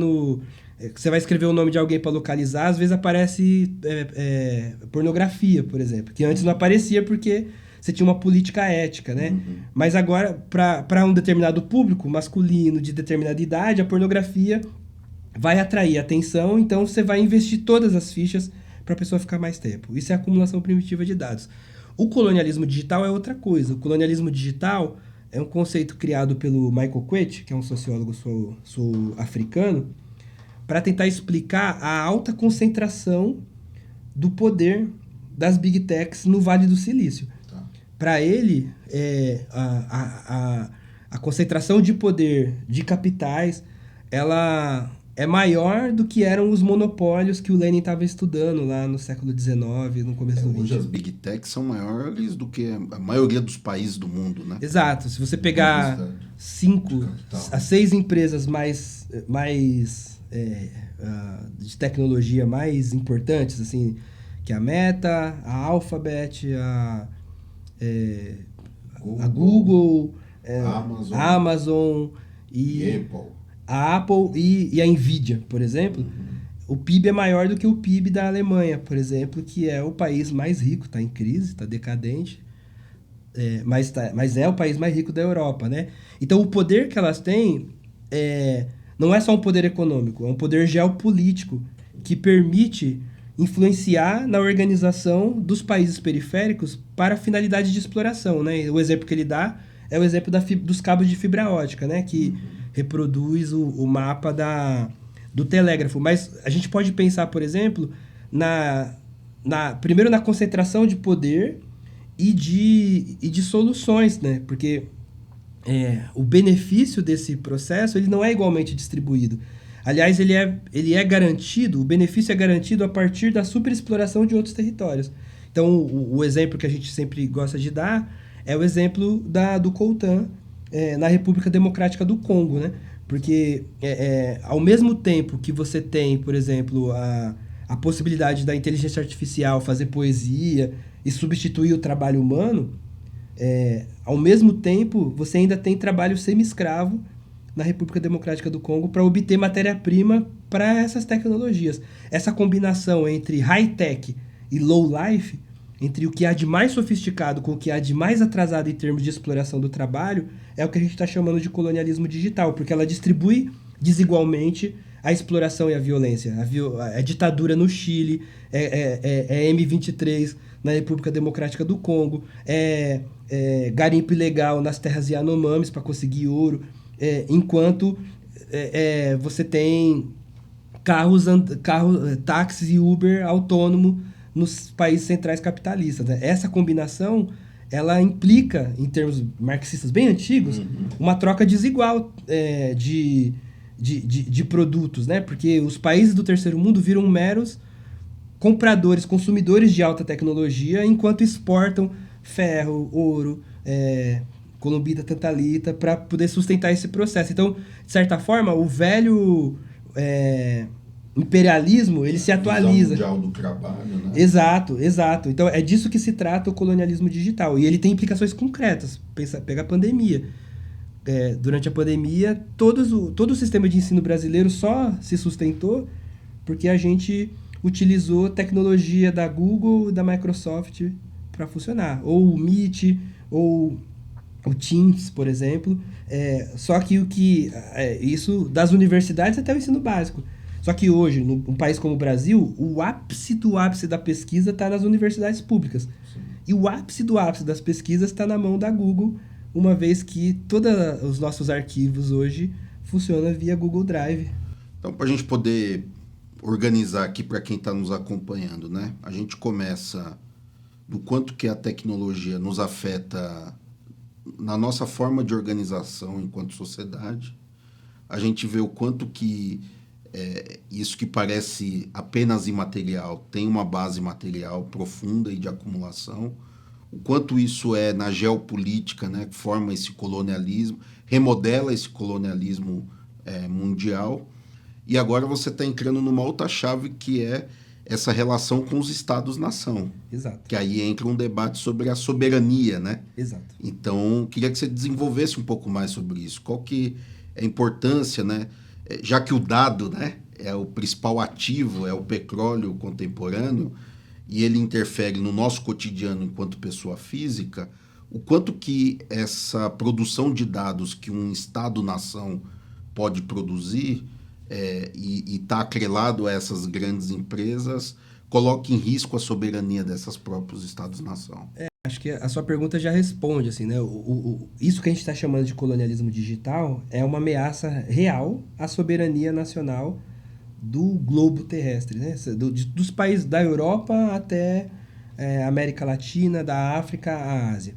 você vai escrever o nome de alguém para localizar, às vezes aparece pornografia, por exemplo, que antes não aparecia porque você tinha uma política ética, né? Mas agora, para um determinado público masculino de determinada idade, a pornografia vai atrair atenção, então você vai investir todas as fichas para a pessoa ficar mais tempo. Isso é acumulação primitiva de dados. O colonialismo digital é outra coisa. O colonialismo digital é um conceito criado pelo Michael Kwet, que é um sociólogo sul-africano, para tentar explicar a alta concentração do poder das Big Techs no Vale do Silício. Para ele, a concentração de poder de capitais, ela é maior do que eram os monopólios que o Lenin estava estudando lá no século XIX, no começo do XX. Hoje as Big Techs são maiores do que a maioria dos países do mundo, né? Exato. Se você pegar 5 a 6 empresas mais de tecnologia mais importantes, assim, que a Meta, a Alphabet, a Google, a Amazon e a Apple e a Nvidia, por exemplo, o PIB é maior do que o PIB da Alemanha, por exemplo, que é o país mais rico, está em crise, está decadente, mas é o país mais rico da Europa, né? Então, o poder que elas têm não é só um poder econômico, é um poder geopolítico que permite influenciar na organização dos países periféricos para finalidade de exploração, né? O exemplo que ele dá é o exemplo dos cabos de fibra ótica, né? Que reproduz o mapa do telégrafo. Mas a gente pode pensar, por exemplo, primeiro na concentração de poder e de soluções, né? Porque o benefício desse processo ele não é igualmente distribuído. Aliás, ele é garantido, o benefício é garantido a partir da superexploração de outros territórios. Então, o exemplo que a gente sempre gosta de dar é o exemplo do coltan na República Democrática do Congo, né? Porque, ao mesmo tempo que você tem, por exemplo, a possibilidade da inteligência artificial fazer poesia e substituir o trabalho humano, ao mesmo tempo, você ainda tem trabalho semi-escravo na República Democrática do Congo para obter matéria-prima para essas tecnologias. Essa combinação entre high-tech e low-life, entre o que há de mais sofisticado com o que há de mais atrasado em termos de exploração do trabalho, é o que a gente está chamando de colonialismo digital, porque ela distribui desigualmente a exploração e a violência. A ditadura no Chile, M23 na República Democrática do Congo, garimpo ilegal nas terras Yanomamis para conseguir ouro, enquanto você tem táxis e Uber autônomo nos países centrais capitalistas, né? Essa combinação, ela implica, em termos marxistas bem antigos, uma troca desigual de produtos, né? Porque os países do terceiro mundo viram meros compradores, consumidores de alta tecnologia, enquanto exportam ferro, ouro, colombita, tantalita, para poder sustentar esse processo. Então, de certa forma, o velho imperialismo, ele se atualiza. Mundial do trabalho, né? Exato. Então, é disso que se trata o colonialismo digital. E ele tem implicações concretas. Pega a pandemia. Durante a pandemia, todo o sistema de ensino brasileiro só se sustentou porque a gente utilizou tecnologia da Google e da Microsoft para funcionar. Ou o Meet, ou o Teams, por exemplo. Só que isso das universidades até o ensino básico. Só que hoje, num país como o Brasil, o ápice do ápice da pesquisa está nas universidades públicas. Sim. E o ápice do ápice das pesquisas está na mão da Google, uma vez que todos os nossos arquivos hoje funcionam via Google Drive. Então, para a gente poder organizar aqui para quem está nos acompanhando, né? A gente começa do quanto que a tecnologia nos afeta na nossa forma de organização enquanto sociedade. A gente vê o quanto que isso que parece apenas imaterial tem uma base material profunda e de acumulação. O quanto isso na geopolítica, né, que forma esse colonialismo, remodela esse colonialismo mundial. E agora você está entrando numa outra chave que é essa relação com os Estados-nação. Exato. Que aí entra um debate sobre a soberania, né? Exato. Então, queria que você desenvolvesse um pouco mais sobre isso. Qual que é a importância, né? Já que o dado, né, é o principal ativo, é o petróleo contemporâneo, e ele interfere no nosso cotidiano enquanto pessoa física, o quanto que essa produção de dados que um Estado-nação pode produzir e está atrelado a essas grandes empresas, coloca em risco a soberania desses próprios Estados-nação. Acho que a sua pergunta já responde, assim, né? Isso que a gente está chamando de colonialismo digital é uma ameaça real à soberania nacional do globo terrestre, né? Dos países da Europa até a América Latina, da África à Ásia.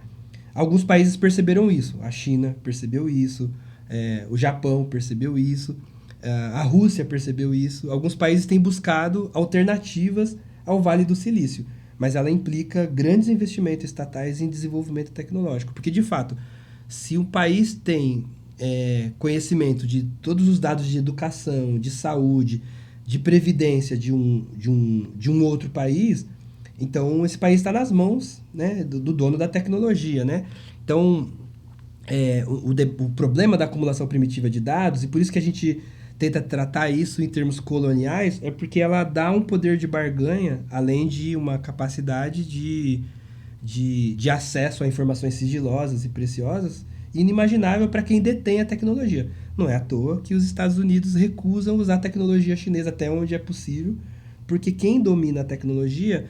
Alguns países perceberam isso. A China percebeu isso, o Japão percebeu isso, a Rússia percebeu isso. Alguns países têm buscado alternativas ao Vale do Silício, mas ela implica grandes investimentos estatais em desenvolvimento tecnológico. Porque, de fato, se um país tem conhecimento de todos os dados de educação, de saúde, de previdência de um outro país, então esse país está nas mãos, né, do dono da tecnologia, né? Então, o problema da acumulação primitiva de dados, e por isso que a gente tenta tratar isso em termos coloniais, é porque ela dá um poder de barganha, além de uma capacidade de acesso a informações sigilosas e preciosas, inimaginável para quem detém a tecnologia. Não é à toa que os Estados Unidos recusam usar a tecnologia chinesa até onde é possível, porque quem domina a tecnologia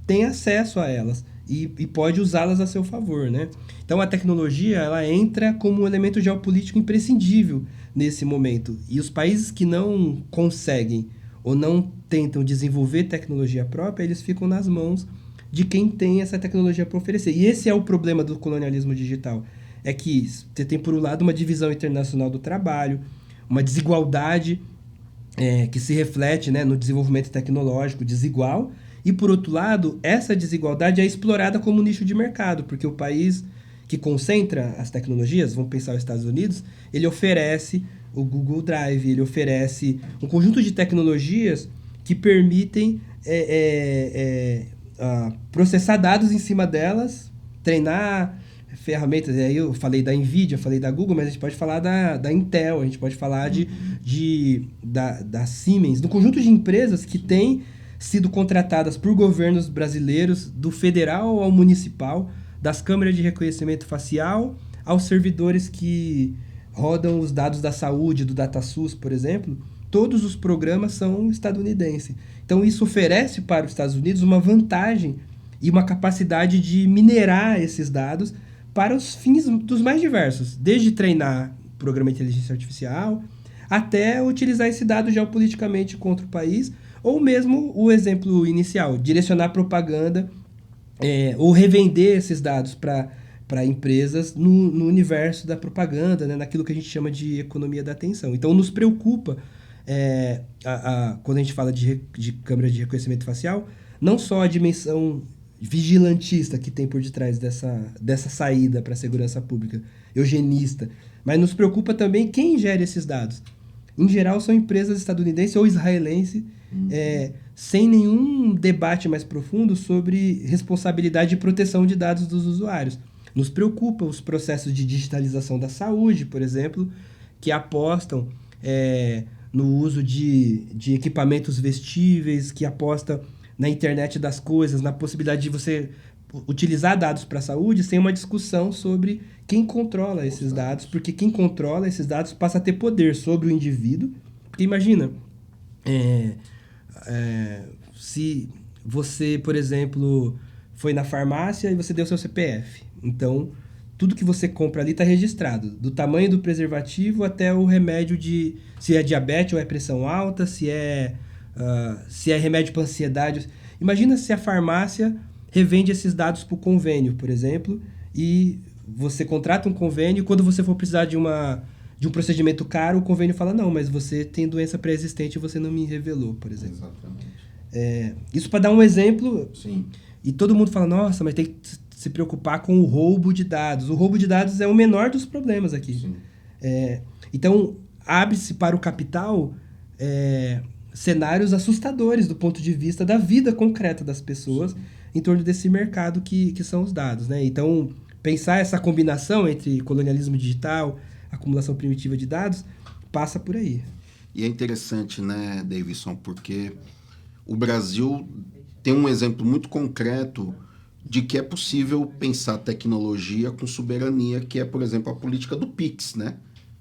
tem acesso a elas e pode usá-las a seu favor, né? Então a tecnologia ela entra como um elemento geopolítico imprescindível nesse momento. E os países que não conseguem ou não tentam desenvolver tecnologia própria, eles ficam nas mãos de quem tem essa tecnologia para oferecer. E esse é o problema do colonialismo digital. É que você tem, por um lado, uma divisão internacional do trabalho, uma desigualdade que se reflete, né, no desenvolvimento tecnológico desigual, e, por outro lado, essa desigualdade é explorada como nicho de mercado, porque o país que concentra as tecnologias, vamos pensar os Estados Unidos, ele oferece o Google Drive, ele oferece um conjunto de tecnologias que permitem processar dados em cima delas, treinar ferramentas. Aí eu falei da NVIDIA, falei da Google, mas a gente pode falar da Intel, a gente pode falar da Siemens, do conjunto de empresas que têm sido contratadas por governos brasileiros, do federal ao municipal, das câmeras de reconhecimento facial aos servidores que rodam os dados da saúde, do DataSUS, por exemplo. Todos os programas são estadunidenses. Então, isso oferece para os Estados Unidos uma vantagem e uma capacidade de minerar esses dados para os fins dos mais diversos, desde treinar programa de inteligência artificial até utilizar esse dado geopoliticamente contra o país, ou mesmo o exemplo inicial, direcionar propaganda ou revender esses dados para empresas no universo da propaganda, né, naquilo que a gente chama de economia da atenção. Então, nos preocupa, quando a gente fala de câmera de reconhecimento facial, não só a dimensão vigilantista que tem por detrás dessa saída para a segurança pública, eugenista, mas nos preocupa também quem gera esses dados. Em geral, são empresas estadunidenses ou israelenses, sem nenhum debate mais profundo sobre responsabilidade e proteção de dados dos usuários. Nos preocupa os processos de digitalização da saúde, por exemplo, que apostam no uso de equipamentos vestíveis, que apostam na internet das coisas, na possibilidade de você utilizar dados para a saúde sem uma discussão sobre quem controla esses dados, porque quem controla esses dados passa a ter poder sobre o indivíduo. Porque imagina, se você, por exemplo, foi na farmácia e você deu seu CPF, então tudo que você compra ali está registrado, do tamanho do preservativo até o remédio se é diabetes ou é pressão alta, se é remédio para ansiedade. Imagina se a farmácia revende esses dados para o convênio, por exemplo, e você contrata um convênio, e quando você for precisar de um procedimento caro, o convênio fala, não, mas você tem doença pré-existente e você não me revelou, por exemplo. Exatamente. Isso para dar um exemplo. Sim. E todo mundo fala, nossa, mas tem que se preocupar com o roubo de dados. O roubo de dados é o menor dos problemas aqui. Sim. Então, abre-se para o capital cenários assustadores do ponto de vista da vida concreta das pessoas. Sim. Em torno desse mercado que são os dados, né? Então, pensar essa combinação entre colonialismo digital, acumulação primitiva de dados, passa por aí. E é interessante, né, Davidson, porque o Brasil tem um exemplo muito concreto de que é possível pensar tecnologia com soberania, que é, por exemplo, a política do Pix, né?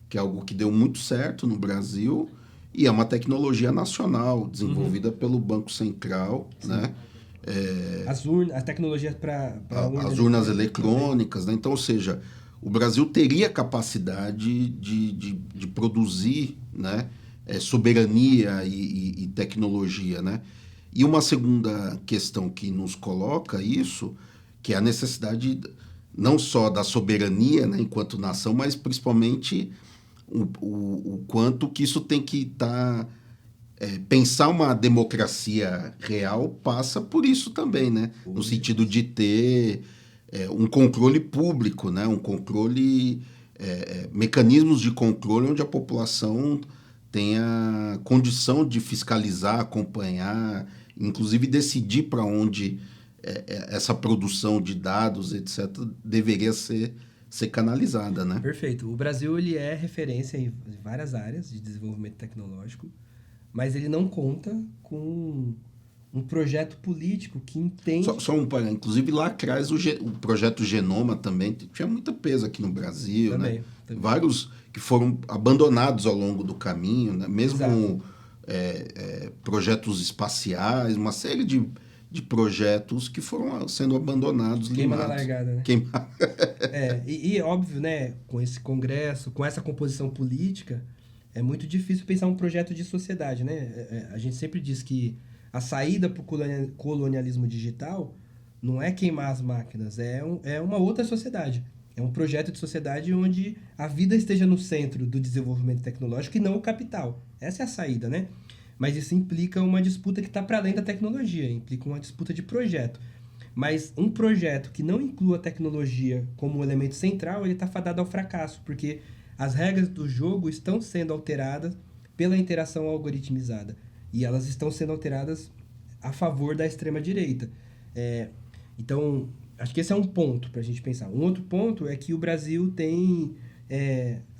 Que é algo que deu muito certo no Brasil e é uma tecnologia nacional, desenvolvida pelo Banco Central, né? A tecnologia para as urnas eletrônicas, né? Então, ou seja, o Brasil teria capacidade de produzir, né, soberania e tecnologia, né? E uma segunda questão que nos coloca isso, que é a necessidade não só da soberania, né, enquanto nação, mas principalmente o quanto que isso tem que estar... pensar uma democracia real passa por isso também, né? No sentido de ter um controle público, né? Um controle, mecanismos de controle onde a população tenha condição de fiscalizar, acompanhar, inclusive decidir para onde essa produção de dados, etc., deveria ser canalizada, né? Perfeito. O Brasil ele é referência em várias áreas de desenvolvimento tecnológico, mas ele não conta com um projeto político que entende... Só um parênteses. Inclusive, lá atrás, o projeto Genoma também tinha muito peso aqui no Brasil, também, né? Também. Vários que foram abandonados ao longo do caminho, né? Mesmo projetos espaciais, uma série de projetos que foram sendo abandonados, Queima limados. na largada, né? E óbvio, né, com esse congresso, com essa composição política, é muito difícil pensar um projeto de sociedade, né? A gente sempre diz que a saída para o colonialismo digital não é queimar as máquinas, é uma outra sociedade. É um projeto de sociedade onde a vida esteja no centro do desenvolvimento tecnológico e não o capital. Essa é a saída, né? Mas isso implica uma disputa que está para além da tecnologia, implica uma disputa de projeto. Mas um projeto que não inclua a tecnologia como um elemento central, ele está fadado ao fracasso, porque as regras do jogo estão sendo alteradas pela interação algoritmizada. E elas estão sendo alteradas a favor da extrema-direita. Então, acho que esse é um ponto para a gente pensar. Um outro ponto é que o Brasil tem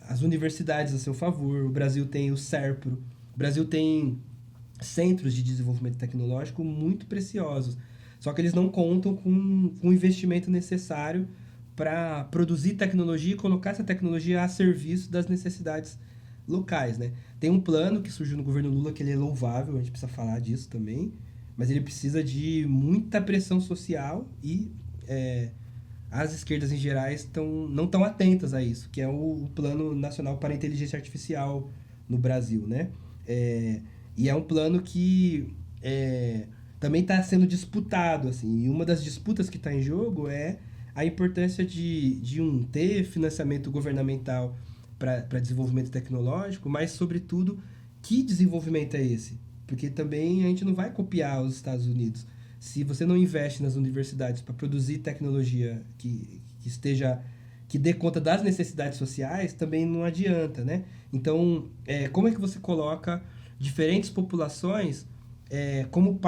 as universidades a seu favor, o Brasil tem o SERPRO, o Brasil tem centros de desenvolvimento tecnológico muito preciosos. Só que eles não contam com o investimento necessário para produzir tecnologia e colocar essa tecnologia a serviço das necessidades locais, né? Tem um plano que surgiu no governo Lula que ele é louvável, a gente precisa falar disso também, mas ele precisa de muita pressão social e as esquerdas em gerais não estão atentas a isso, que é o Plano Nacional para a Inteligência Artificial no Brasil, né? E é um plano que também está sendo disputado, assim, e uma das disputas que está em jogo é a importância de ter financiamento governamental para desenvolvimento tecnológico, mas, sobretudo, que desenvolvimento é esse? Porque também a gente não vai copiar os Estados Unidos. Se você não investe nas universidades para produzir tecnologia que dê conta das necessidades sociais, também não adianta, né? Então, como é que você coloca diferentes populações como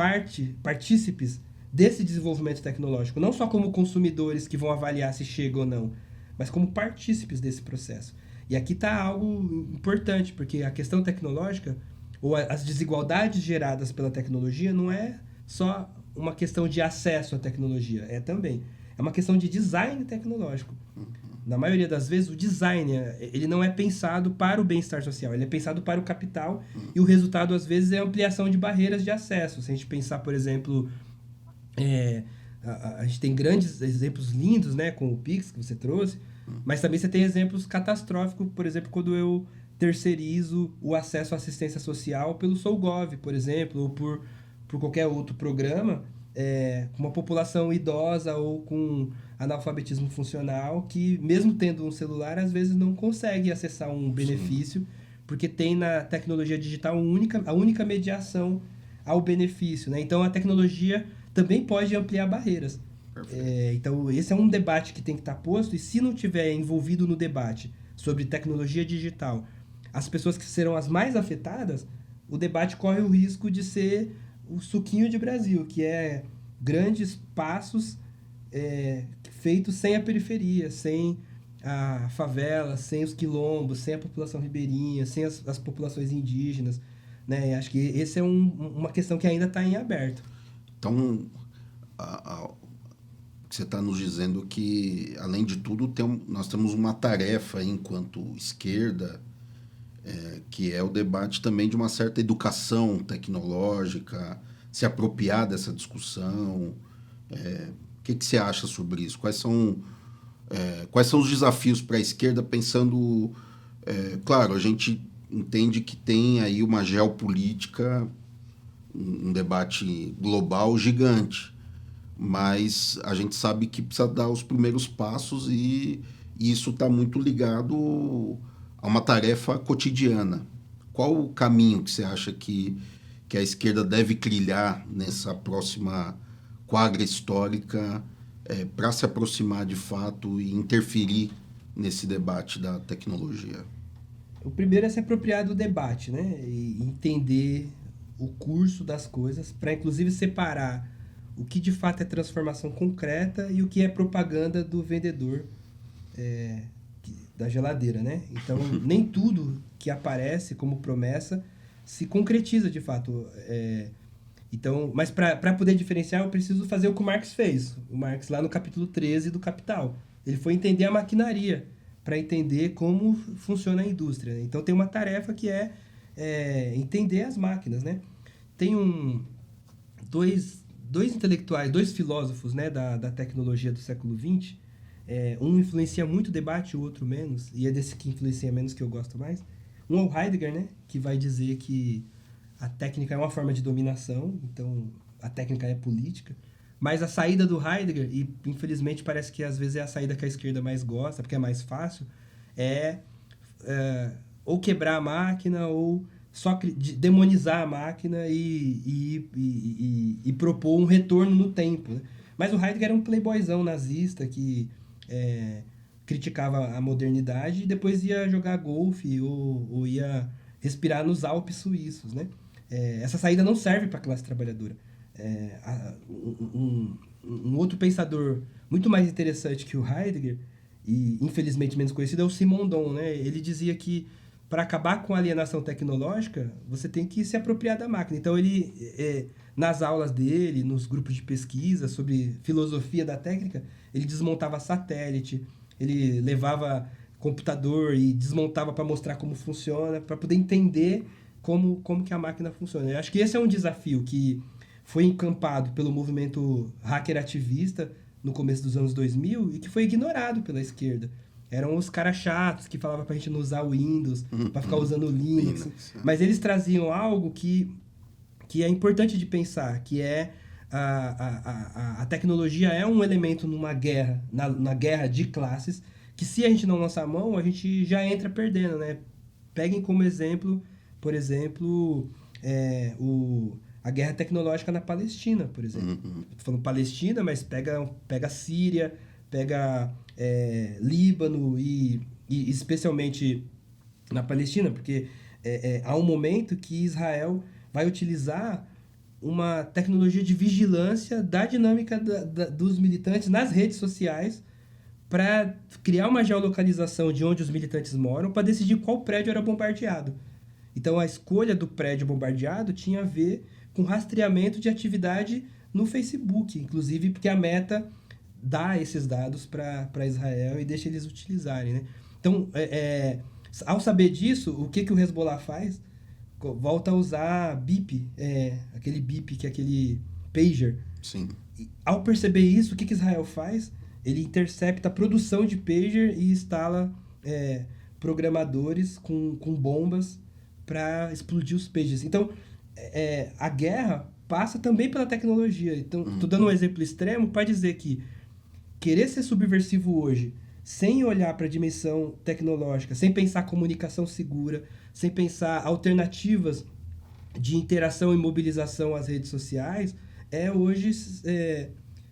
partícipes desse desenvolvimento tecnológico? Não só como consumidores que vão avaliar se chega ou não, mas como partícipes desse processo. E aqui está algo importante, porque a questão tecnológica, ou as desigualdades geradas pela tecnologia, não é só uma questão de acesso à tecnologia, também. É uma questão de design tecnológico. Na maioria das vezes, o design ele não é pensado para o bem-estar social, ele é pensado para o capital, e o resultado, às vezes, é a ampliação de barreiras de acesso. Se a gente pensar, por exemplo, a gente tem grandes exemplos lindos, né, com o Pix, que você trouxe, mas também você tem exemplos catastróficos, por exemplo, quando eu terceirizo o acesso à assistência social pelo SouGov, por exemplo, ou por qualquer outro programa, com uma população idosa ou com analfabetismo funcional, que mesmo tendo um celular, às vezes não consegue acessar um benefício, porque tem na tecnologia digital a única mediação ao benefício, né? Então, a tecnologia também pode ampliar barreiras. Então, esse é um debate que tem que estar posto, e se não tiver envolvido no debate sobre tecnologia digital as pessoas que serão as mais afetadas, o debate corre o risco de ser o suquinho de Brasil, que é grandes passos feitos sem a periferia, sem a favela, sem os quilombos, sem a população ribeirinha, sem as populações indígenas, né? Acho que essa é uma questão que ainda está em aberto. Então, você está nos dizendo que, além de tudo, nós temos uma tarefa enquanto esquerda, que é o debate também de uma certa educação tecnológica, se apropriar dessa discussão. O que você acha sobre isso? Quais são os desafios para a esquerda, pensando... claro, a gente entende que tem aí uma geopolítica, um debate global gigante, mas a gente sabe que precisa dar os primeiros passos, e isso está muito ligado a uma tarefa cotidiana. Qual o caminho que você acha que a esquerda deve trilhar nessa próxima quadra histórica para se aproximar de fato e interferir nesse debate da tecnologia? O primeiro é se apropriar do debate, né? E entender o curso das coisas, para inclusive separar o que de fato é transformação concreta e o que é propaganda do vendedor da geladeira, né? Então, nem tudo que aparece como promessa se concretiza de fato. Então, mas para poder diferenciar, eu preciso fazer o que o Marx fez. O Marx, lá no capítulo 13 do Capital. Ele foi entender a maquinaria, para entender como funciona a indústria, né? Então, tem uma tarefa que é entender as máquinas, né? Tem dois intelectuais, dois filósofos, né, da tecnologia do século XX. Um influencia muito o debate, o outro menos, e é desse que influencia menos que eu gosto mais. Um é o Heidegger, né, que vai dizer que a técnica é uma forma de dominação, então a técnica é política. Mas a saída do Heidegger, e infelizmente parece que às vezes é a saída que a esquerda mais gosta, porque é mais fácil, é, ou quebrar a máquina ou só demonizar a máquina e propor um retorno no tempo, né? Mas o Heidegger era um playboyzão nazista que criticava a modernidade e depois ia jogar golfe ou ia respirar nos Alpes suíços, né? Essa saída não serve para a classe trabalhadora. Um outro pensador muito mais interessante que o Heidegger, e infelizmente menos conhecido, é o Simondon, né? Ele dizia que para acabar com a alienação tecnológica, você tem que se apropriar da máquina. Então, ele, nas aulas dele, nos grupos de pesquisa sobre filosofia da técnica, ele desmontava satélite, ele levava computador e desmontava para mostrar como funciona, para poder entender como que a máquina funciona. Eu acho que esse é um desafio que foi encampado pelo movimento hacker ativista no começo dos anos 2000 e que foi ignorado pela esquerda. Eram os caras chatos que falavam pra gente não usar o Windows, pra ficar usando o Linux. Mas eles traziam algo que é importante de pensar, que é a tecnologia é um elemento numa guerra, na guerra de classes, que se a gente não lançar a mão, a gente já entra perdendo, né? Peguem como exemplo, por exemplo, a guerra tecnológica na Palestina, por exemplo. Tô falando Palestina, mas pega Síria, pega Líbano e especialmente na Palestina, porque há um momento que Israel vai utilizar uma tecnologia de vigilância da dinâmica dos militantes nas redes sociais para criar uma geolocalização de onde os militantes moram para decidir qual prédio era bombardeado. Então, a escolha do prédio bombardeado tinha a ver com rastreamento de atividade no Facebook, inclusive porque a Meta dá esses dados para Israel e deixa eles utilizarem, né? Então, ao saber disso, o que o Hezbollah faz? Volta a usar BIP, aquele BIP, que é aquele pager. Sim. E, ao perceber isso, o que Israel faz? Ele intercepta a produção de pager e instala programadores com bombas para explodir os pagers. Então, a guerra passa também pela tecnologia. Então, estou dando um exemplo extremo para dizer que querer ser subversivo hoje, sem olhar para a dimensão tecnológica, sem pensar comunicação segura, sem pensar alternativas de interação e mobilização às redes sociais, hoje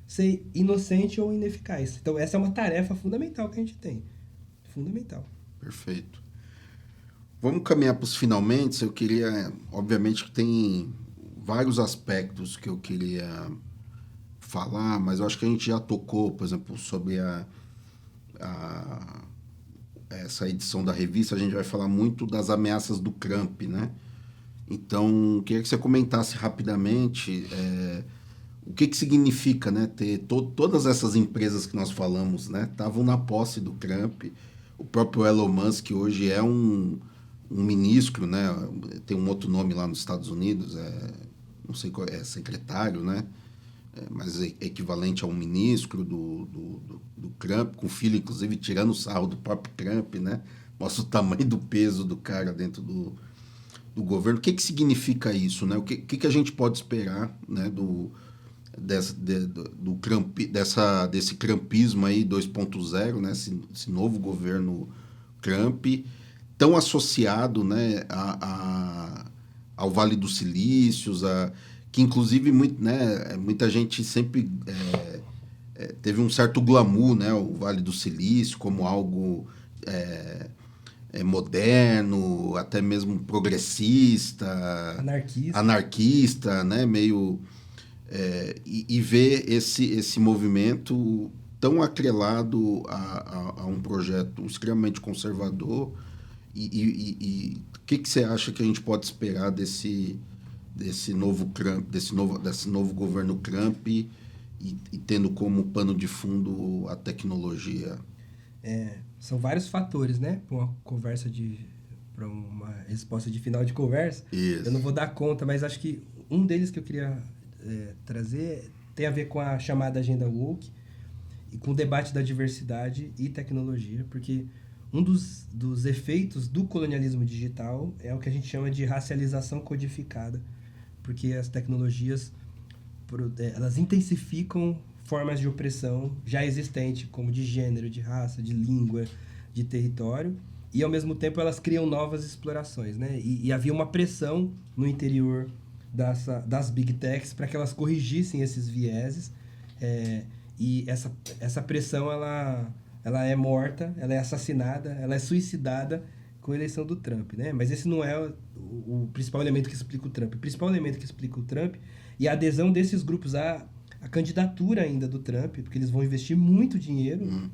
ser inocente ou ineficaz. Então, essa é uma tarefa fundamental que a gente tem. Fundamental. Perfeito. Vamos caminhar para os finalmente. Eu queria, obviamente, que tem vários aspectos que eu queria falar, mas eu acho que a gente já tocou, por exemplo, sobre essa edição da revista. A gente vai falar muito das ameaças do Trump, né? Então, queria que você comentasse rapidamente o que significa, né, ter todas essas empresas que nós falamos, né, estavam na posse do Trump. O próprio Elon Musk hoje é um ministro, né? Tem um outro nome lá nos Estados Unidos, não sei qual é, secretário, né? Mas é equivalente a um ministro do Trump, com o filho, inclusive, tirando o sarro do próprio Trump, né? Mostra o tamanho do peso do cara dentro do governo. O que significa isso, né? O que a gente pode esperar, né, desse trumpismo aí 2.0, né? Esse novo governo Trump, tão associado, né, ao Vale dos Silícios, que inclusive muita gente sempre teve um certo glamour, né, o Vale do Silício como algo moderno, até mesmo progressista, anarquista, né, meio e ver esse movimento tão atrelado a um projeto extremamente conservador. E o que você acha que a gente pode esperar desse novo Trump, desse novo governo Trump e tendo como pano de fundo a tecnologia? São vários fatores, né, para uma conversa uma resposta de final de conversa. Isso. Eu não vou dar conta, mas acho que um deles que eu queria trazer tem a ver com a chamada Agenda Woke e com o debate da diversidade e tecnologia, porque um dos efeitos do colonialismo digital é o que a gente chama de racialização codificada, porque as tecnologias elas intensificam formas de opressão já existentes, como de gênero, de raça, de língua, de território, e ao mesmo tempo elas criam novas explorações, né? E havia uma pressão no interior das big techs para que elas corrigissem esses vieses, e essa pressão ela é morta, ela é assassinada, ela é suicidada com a eleição do Trump, né? Mas esse não é o principal elemento que explica o Trump. O principal elemento que explica o Trump e a adesão desses grupos à candidatura ainda do Trump, porque eles vão investir muito dinheiro,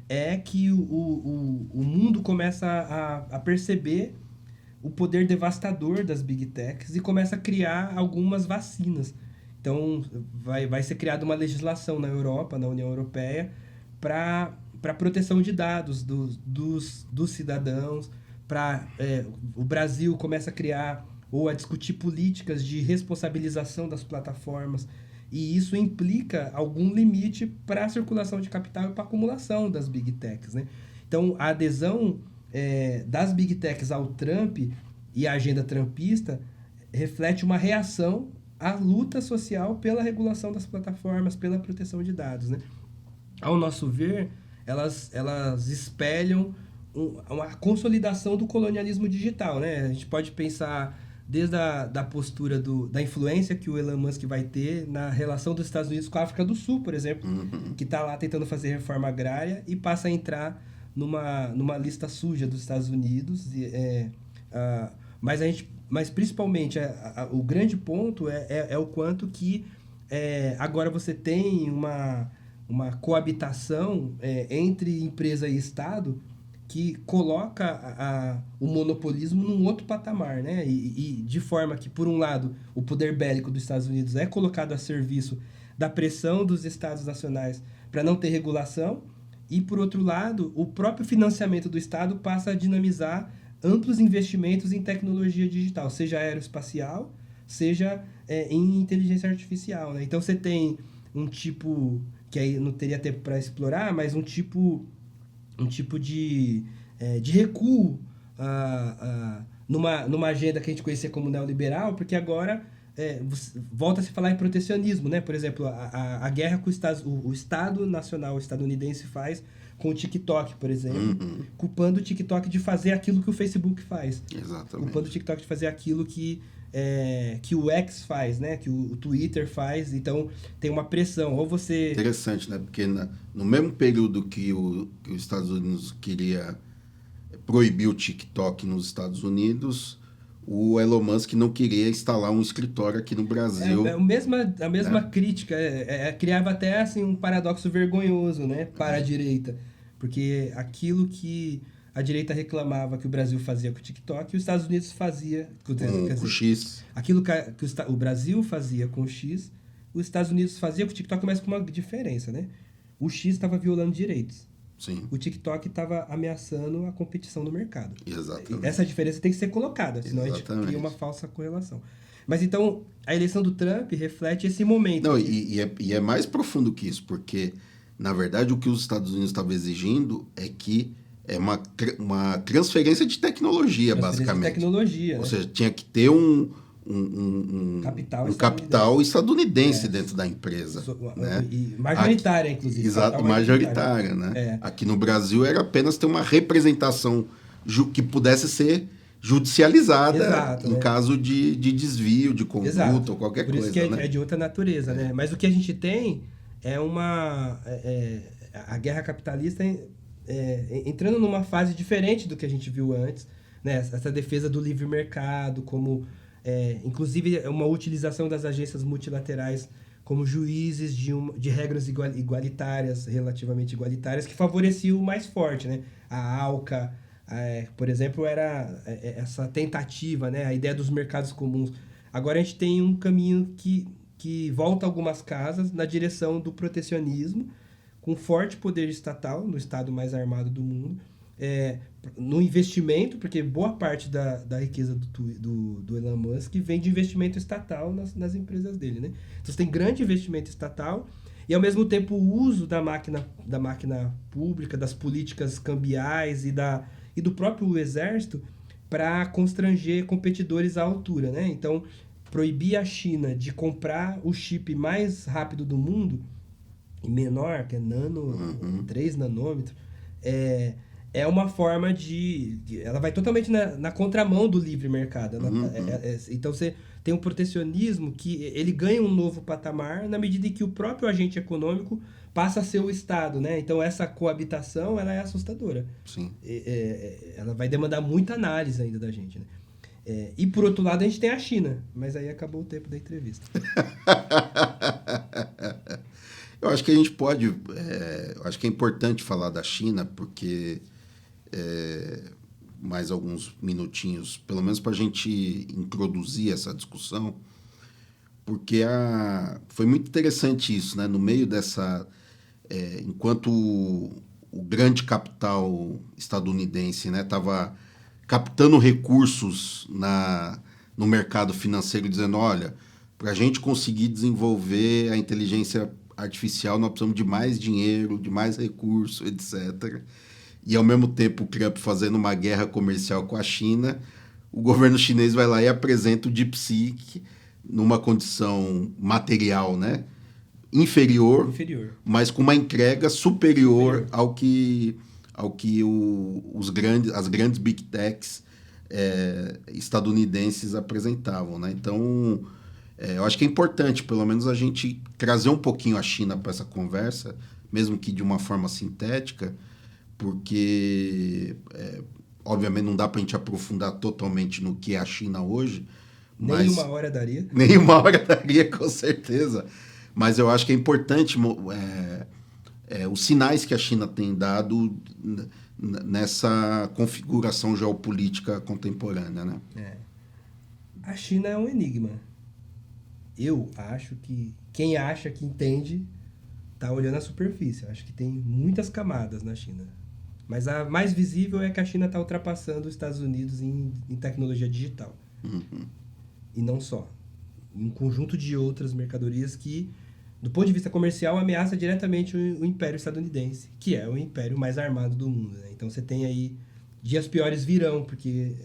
é que o mundo começa a perceber o poder devastador das big techs e começa a criar algumas vacinas. Então, vai ser criada uma legislação na Europa, na União Europeia, para proteção de dados dos cidadãos. O Brasil começa a criar ou a discutir políticas de responsabilização das plataformas, e isso implica algum limite para a circulação de capital e para a acumulação das big techs, né? Então, a adesão das big techs ao Trump e à agenda trumpista reflete uma reação à luta social pela regulação das plataformas, pela proteção de dados, né? Ao nosso ver, elas espelham uma consolidação do colonialismo digital, né? A gente pode pensar desde da postura da influência que o Elon Musk vai ter na relação dos Estados Unidos com a África do Sul, por exemplo, que está lá tentando fazer reforma agrária e passa a entrar numa lista suja dos Estados Unidos. Mas principalmente o grande ponto é o quanto que agora você tem uma coabitação entre empresa e Estado que coloca o monopolismo num outro patamar, né? E de forma que, por um lado, o poder bélico dos Estados Unidos é colocado a serviço da pressão dos Estados nacionais para não ter regulação, e, por outro lado, o próprio financiamento do Estado passa a dinamizar amplos investimentos em tecnologia digital, seja aeroespacial, seja em inteligência artificial, né? Então, você tem um tipo, que aí não teria tempo para explorar, mas um tipo de recuo numa agenda que a gente conhecia como neoliberal, porque agora volta a se falar em protecionismo, né? Por exemplo, a guerra que o Estado Nacional estadunidense faz com o TikTok, por exemplo, culpando o TikTok de fazer aquilo que o Facebook faz. Exatamente. Culpando o TikTok de fazer aquilo que o X faz, né? Que o Twitter faz. Então, tem uma pressão. Ou você... Interessante, né? Porque no mesmo período que os Estados Unidos queria proibir o TikTok nos Estados Unidos, o Elon Musk não queria instalar um escritório aqui no Brasil. A mesma crítica. Criava até assim, um paradoxo vergonhoso, né? Para a direita. Porque aquilo que a direita reclamava que o Brasil fazia com o TikTok, e os Estados Unidos fazia com o X. Aquilo que o Brasil fazia com o X, os Estados Unidos fazia com o TikTok, mas com uma diferença, né? O X estava violando direitos. Sim. O TikTok estava ameaçando a competição no mercado. Exatamente. Essa diferença tem que ser colocada, senão Exatamente. A gente cria uma falsa correlação. Mas então, a eleição do Trump reflete esse momento. Não, e é mais profundo que isso, porque, na verdade, o que os Estados Unidos estavam exigindo é que uma transferência de tecnologia, basicamente. De tecnologia, Ou né? seja, tinha que ter um capital estadunidense dentro da empresa. Né? E majoritária, inclusive. Exato, majoritária, né? Aqui no Brasil era apenas ter uma representação que pudesse ser judicializada em caso de desvio, de conduta ou qualquer coisa. Por isso que né? é de outra natureza, né? Mas o que a gente tem é a guerra capitalista entrando numa fase diferente do que a gente viu antes, né? Essa defesa do livre mercado, como inclusive uma utilização das agências multilaterais como juízes de regras igualitárias, relativamente igualitárias, que favoreciam o mais forte, né? A ALCA, por exemplo, era essa tentativa, né? A ideia dos mercados comuns. Agora a gente tem um caminho que volta algumas casas na direção do protecionismo, com forte poder estatal, no estado mais armado do mundo, no investimento, porque boa parte da riqueza do Elon Musk vem de investimento estatal nas empresas dele, né? Então você tem grande investimento estatal e ao mesmo tempo o uso da máquina pública, das políticas cambiais e do próprio exército para constranger competidores à altura, né? Então, proibir a China de comprar o chip mais rápido do mundo, e menor, que é 3 nanômetros, é uma forma ela vai totalmente na contramão do livre mercado. Então você tem um protecionismo que ele ganha um novo patamar na medida em que o próprio agente econômico passa a ser o Estado, né? Então essa coabitação ela é assustadora. Sim. Ela vai demandar muita análise ainda da gente, né? E por outro lado a gente tem a China, mas aí acabou o tempo da entrevista. Eu acho que a gente pode... eu acho que é importante falar da China, porque... mais alguns minutinhos, pelo menos para a gente introduzir essa discussão, porque foi muito interessante isso, né? No meio dessa... enquanto o grande capital estadunidense estava captando recursos no mercado financeiro, dizendo, olha, para a gente conseguir desenvolver a inteligência artificial, nós precisamos de mais dinheiro, de mais recursos, etc. E, ao mesmo tempo, o Trump fazendo uma guerra comercial com a China, o governo chinês vai lá e apresenta o DeepSeek numa condição material, né? Inferior, mas com uma entrega superior ao que as grandes Big Techs estadunidenses apresentavam, né? Então, eu acho que é importante, pelo menos, a gente trazer um pouquinho a China para essa conversa, mesmo que de uma forma sintética, porque, obviamente, não dá para a gente aprofundar totalmente no que é a China hoje. Mas nem uma hora daria. Nem uma hora daria, com certeza. Mas eu acho que é importante os sinais que a China tem dado nessa configuração geopolítica contemporânea, né? A China é um enigma. Eu acho que quem acha que entende está olhando a superfície. Eu acho que tem muitas camadas na China. Mas a mais visível é que a China está ultrapassando os Estados Unidos em tecnologia digital. Uhum. E não só. Em um conjunto de outras mercadorias que, do ponto de vista comercial, ameaça diretamente o império estadunidense, que é o império mais armado do mundo, né? Então você tem aí... Dias piores virão, porque...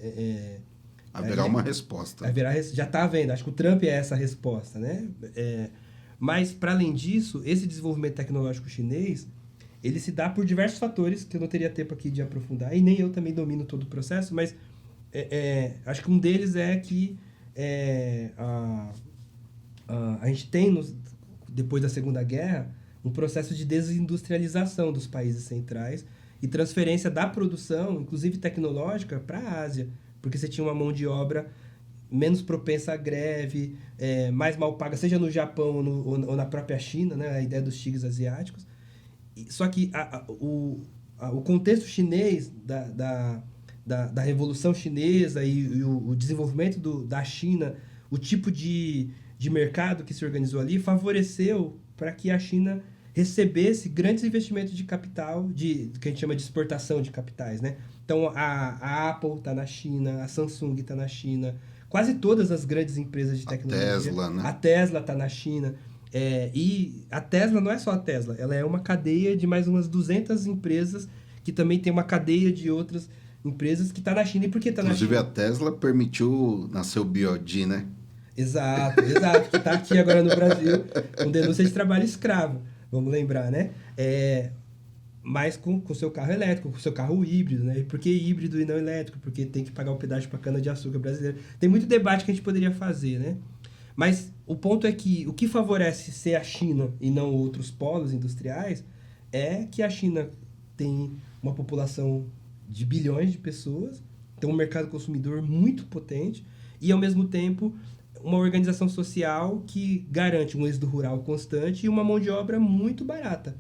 haverá uma resposta. Já está havendo. Acho que o Trump é essa resposta, né? Mas, para além disso, esse desenvolvimento tecnológico chinês, ele se dá por diversos fatores, que eu não teria tempo aqui de aprofundar, e nem eu também domino todo o processo, mas acho que um deles é que a gente tem, depois da Segunda Guerra, um processo de desindustrialização dos países centrais e transferência da produção, inclusive tecnológica, para a Ásia, porque você tinha uma mão de obra menos propensa à greve, mais mal paga, seja no Japão ou na própria China, né? A ideia dos tigres asiáticos. Só que o contexto chinês da Revolução Chinesa e o desenvolvimento da China, o tipo de mercado que se organizou ali, favoreceu para que a China recebesse grandes investimentos de capital, que a gente chama de exportação de capitais, né? Então, a Apple está na China, a Samsung está na China, quase todas as grandes empresas de tecnologia. A Tesla, né? A Tesla está na China. E a Tesla não é só a Tesla, ela é uma cadeia de mais umas 200 empresas que também tem uma cadeia de outras empresas que está na China. E por que está na China? Inclusive, a Tesla permitiu nascer o BioD, né? Exato, que está aqui agora no Brasil com denúncia de trabalho escravo, vamos lembrar, né? Mas com o seu carro elétrico, com o seu carro híbrido, né? E por que híbrido e não elétrico? Porque tem que pagar o pedágio para a cana-de-açúcar brasileira. Tem muito debate que a gente poderia fazer, né? Mas o ponto é que o que favorece ser a China e não outros polos industriais é que a China tem uma população de bilhões de pessoas, tem um mercado consumidor muito potente e, ao mesmo tempo, uma organização social que garante um êxodo rural constante e uma mão de obra muito barata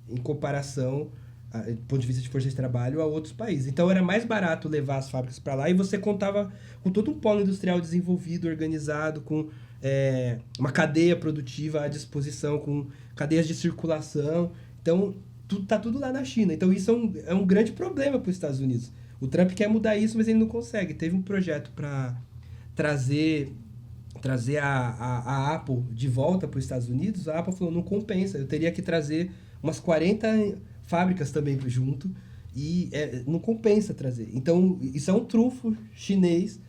em comparação, do ponto de vista de força de trabalho, a outros países. Então, era mais barato levar as fábricas para lá e você contava com todo um polo industrial desenvolvido, organizado, com uma cadeia produtiva à disposição, com cadeias de circulação. Então, tá tudo lá na China. Então isso é um grande problema para os Estados Unidos. O Trump quer mudar isso, mas ele não consegue. Teve um projeto para trazer a Apple de volta para os Estados Unidos. A Apple falou, não compensa, eu teria que trazer umas 40 fábricas também junto, e não compensa trazer. Então, isso é um trunfo chinês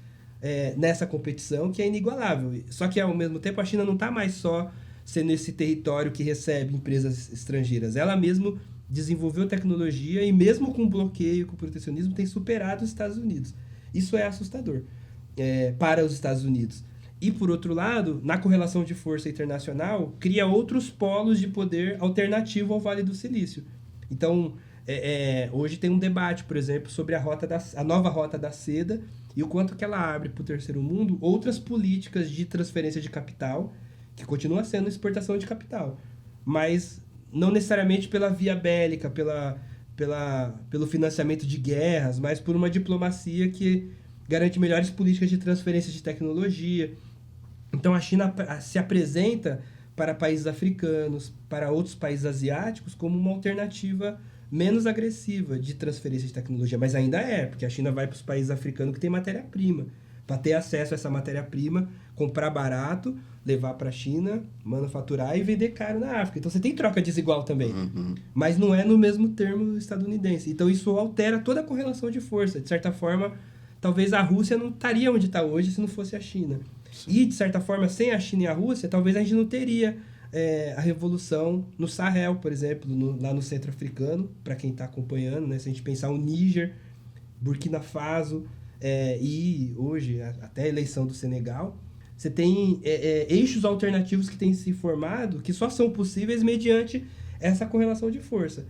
nessa competição que é inigualável. Só que, ao mesmo tempo, a China não está mais só sendo esse território que recebe empresas estrangeiras. Ela mesmo desenvolveu tecnologia e, mesmo com bloqueio, com protecionismo, tem superado os Estados Unidos. Isso é assustador para os Estados Unidos. E, por outro lado, na correlação de força internacional, cria outros polos de poder alternativo ao Vale do Silício. Então, hoje tem um debate, por exemplo, sobre a nova rota da seda e o quanto que ela abre para o terceiro mundo outras políticas de transferência de capital, que continua sendo exportação de capital, mas não necessariamente pela via bélica, pelo financiamento de guerras, mas por uma diplomacia que garante melhores políticas de transferência de tecnologia. Então a China se apresenta para países africanos, para outros países asiáticos, como uma alternativa menos agressiva de transferência de tecnologia. Mas ainda porque a China vai para os países africanos que tem matéria-prima. Para ter acesso a essa matéria-prima, comprar barato, levar para a China, manufaturar e vender caro na África. Então você tem troca desigual também. Uhum. Mas não é no mesmo termo estadunidense. Então isso altera toda a correlação de força. De certa forma, talvez a Rússia não estaria onde está hoje se não fosse a China. Sim. E, de certa forma, sem a China e a Rússia, talvez a gente não teria a revolução no Sahel, por exemplo, lá no centro africano, para quem está acompanhando, né? Se a gente pensar o Níger, Burkina Faso e hoje até a eleição do Senegal, você tem eixos alternativos que têm se formado, que só são possíveis mediante essa correlação de força.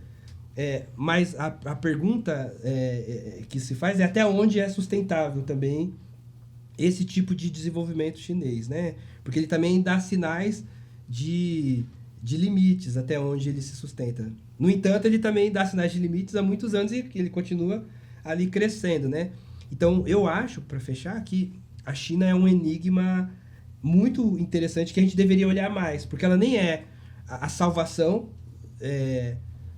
Mas a pergunta que se faz é até onde é sustentável também esse tipo de desenvolvimento chinês, né? Porque ele também dá sinais de limites até onde ele se sustenta. No entanto, ele também dá sinais de limites há muitos anos e ele continua ali crescendo, né? Então, eu acho, para fechar, que a China é um enigma muito interessante que a gente deveria olhar mais, porque ela nem é a salvação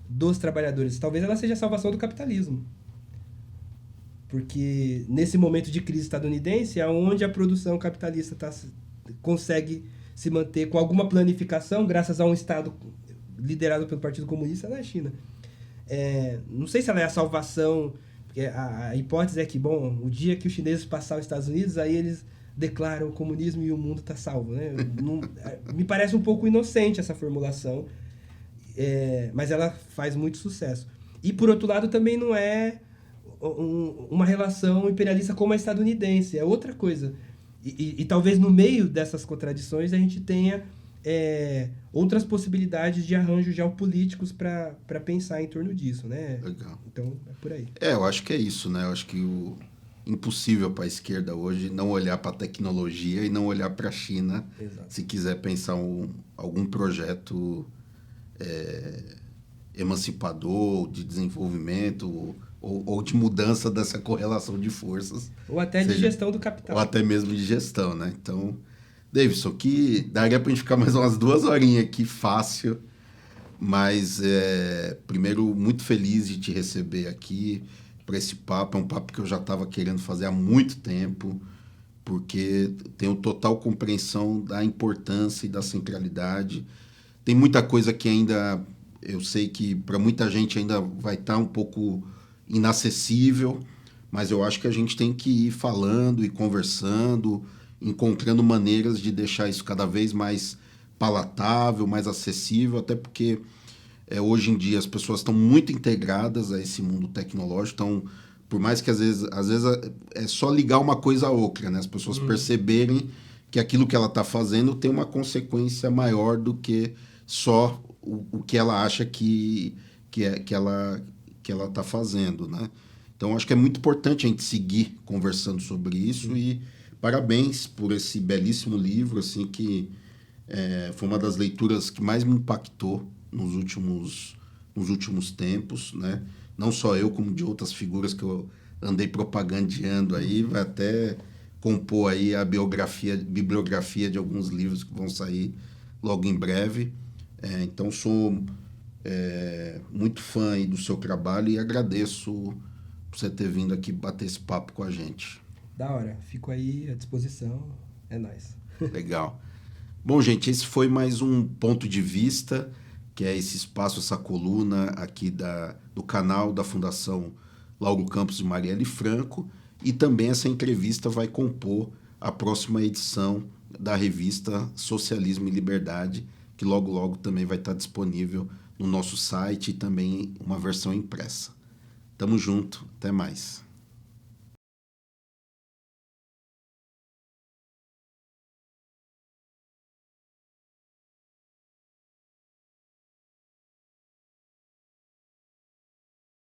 dos trabalhadores. Talvez ela seja a salvação do capitalismo. Porque nesse momento de crise estadunidense, é onde a produção capitalista consegue se manter com alguma planificação, graças a um Estado liderado pelo Partido Comunista na China. Não sei se ela é a salvação, porque a hipótese é que, bom, o dia que os chineses passarem os Estados Unidos, aí eles declaram o comunismo e o mundo está salvo, né? Me parece um pouco inocente essa formulação, mas ela faz muito sucesso. E, por outro lado, também não é uma relação imperialista como a estadunidense, é outra coisa. E talvez no meio dessas contradições a gente tenha outras possibilidades de arranjos geopolíticos para pensar em torno disso, né? Legal. Então, é por aí. Eu acho que é isso, né? Eu acho que impossível para a esquerda hoje não olhar para a tecnologia e não olhar para a China. Exato. Se quiser pensar algum projeto emancipador, de desenvolvimento ou de mudança dessa correlação de forças. Ou até de gestão do capital. Ou até mesmo de gestão, né? Então, Davidson, que daria para a gente ficar mais umas 2 horinhas aqui, fácil. Mas, primeiro, muito feliz de te receber aqui para esse papo. É um papo que eu já estava querendo fazer há muito tempo, porque tenho total compreensão da importância e da centralidade. Tem muita coisa que ainda, eu sei que para muita gente ainda vai estar um pouco inacessível, mas eu acho que a gente tem que ir falando e conversando, encontrando maneiras de deixar isso cada vez mais palatável, mais acessível, até porque hoje em dia as pessoas estão muito integradas a esse mundo tecnológico, então, por mais que às vezes é só ligar uma coisa a outra, né? As pessoas perceberem que aquilo que ela está fazendo tem uma consequência maior do que só o que ela acha que ela está fazendo, né? Então, acho que é muito importante a gente seguir conversando sobre isso e parabéns por esse belíssimo livro, assim, que foi uma das leituras que mais me impactou nos últimos tempos, né? Não só eu, como de outras figuras que eu andei propagandeando aí, vai até compor aí a bibliografia de alguns livros que vão sair logo em breve. Então, sou muito fã aí do seu trabalho e agradeço por você ter vindo aqui bater esse papo com a gente. Da hora. Fico aí à disposição. É nóis. Legal. Bom, gente, esse foi mais um Ponto de Vista, que é esse espaço, essa coluna aqui do canal da Fundação Lauro Campos e Marielle Franco, e também essa entrevista vai compor a próxima edição da revista Socialismo e Liberdade, que logo logo também vai estar disponível no nosso site e também uma versão impressa. Tamo junto, até mais.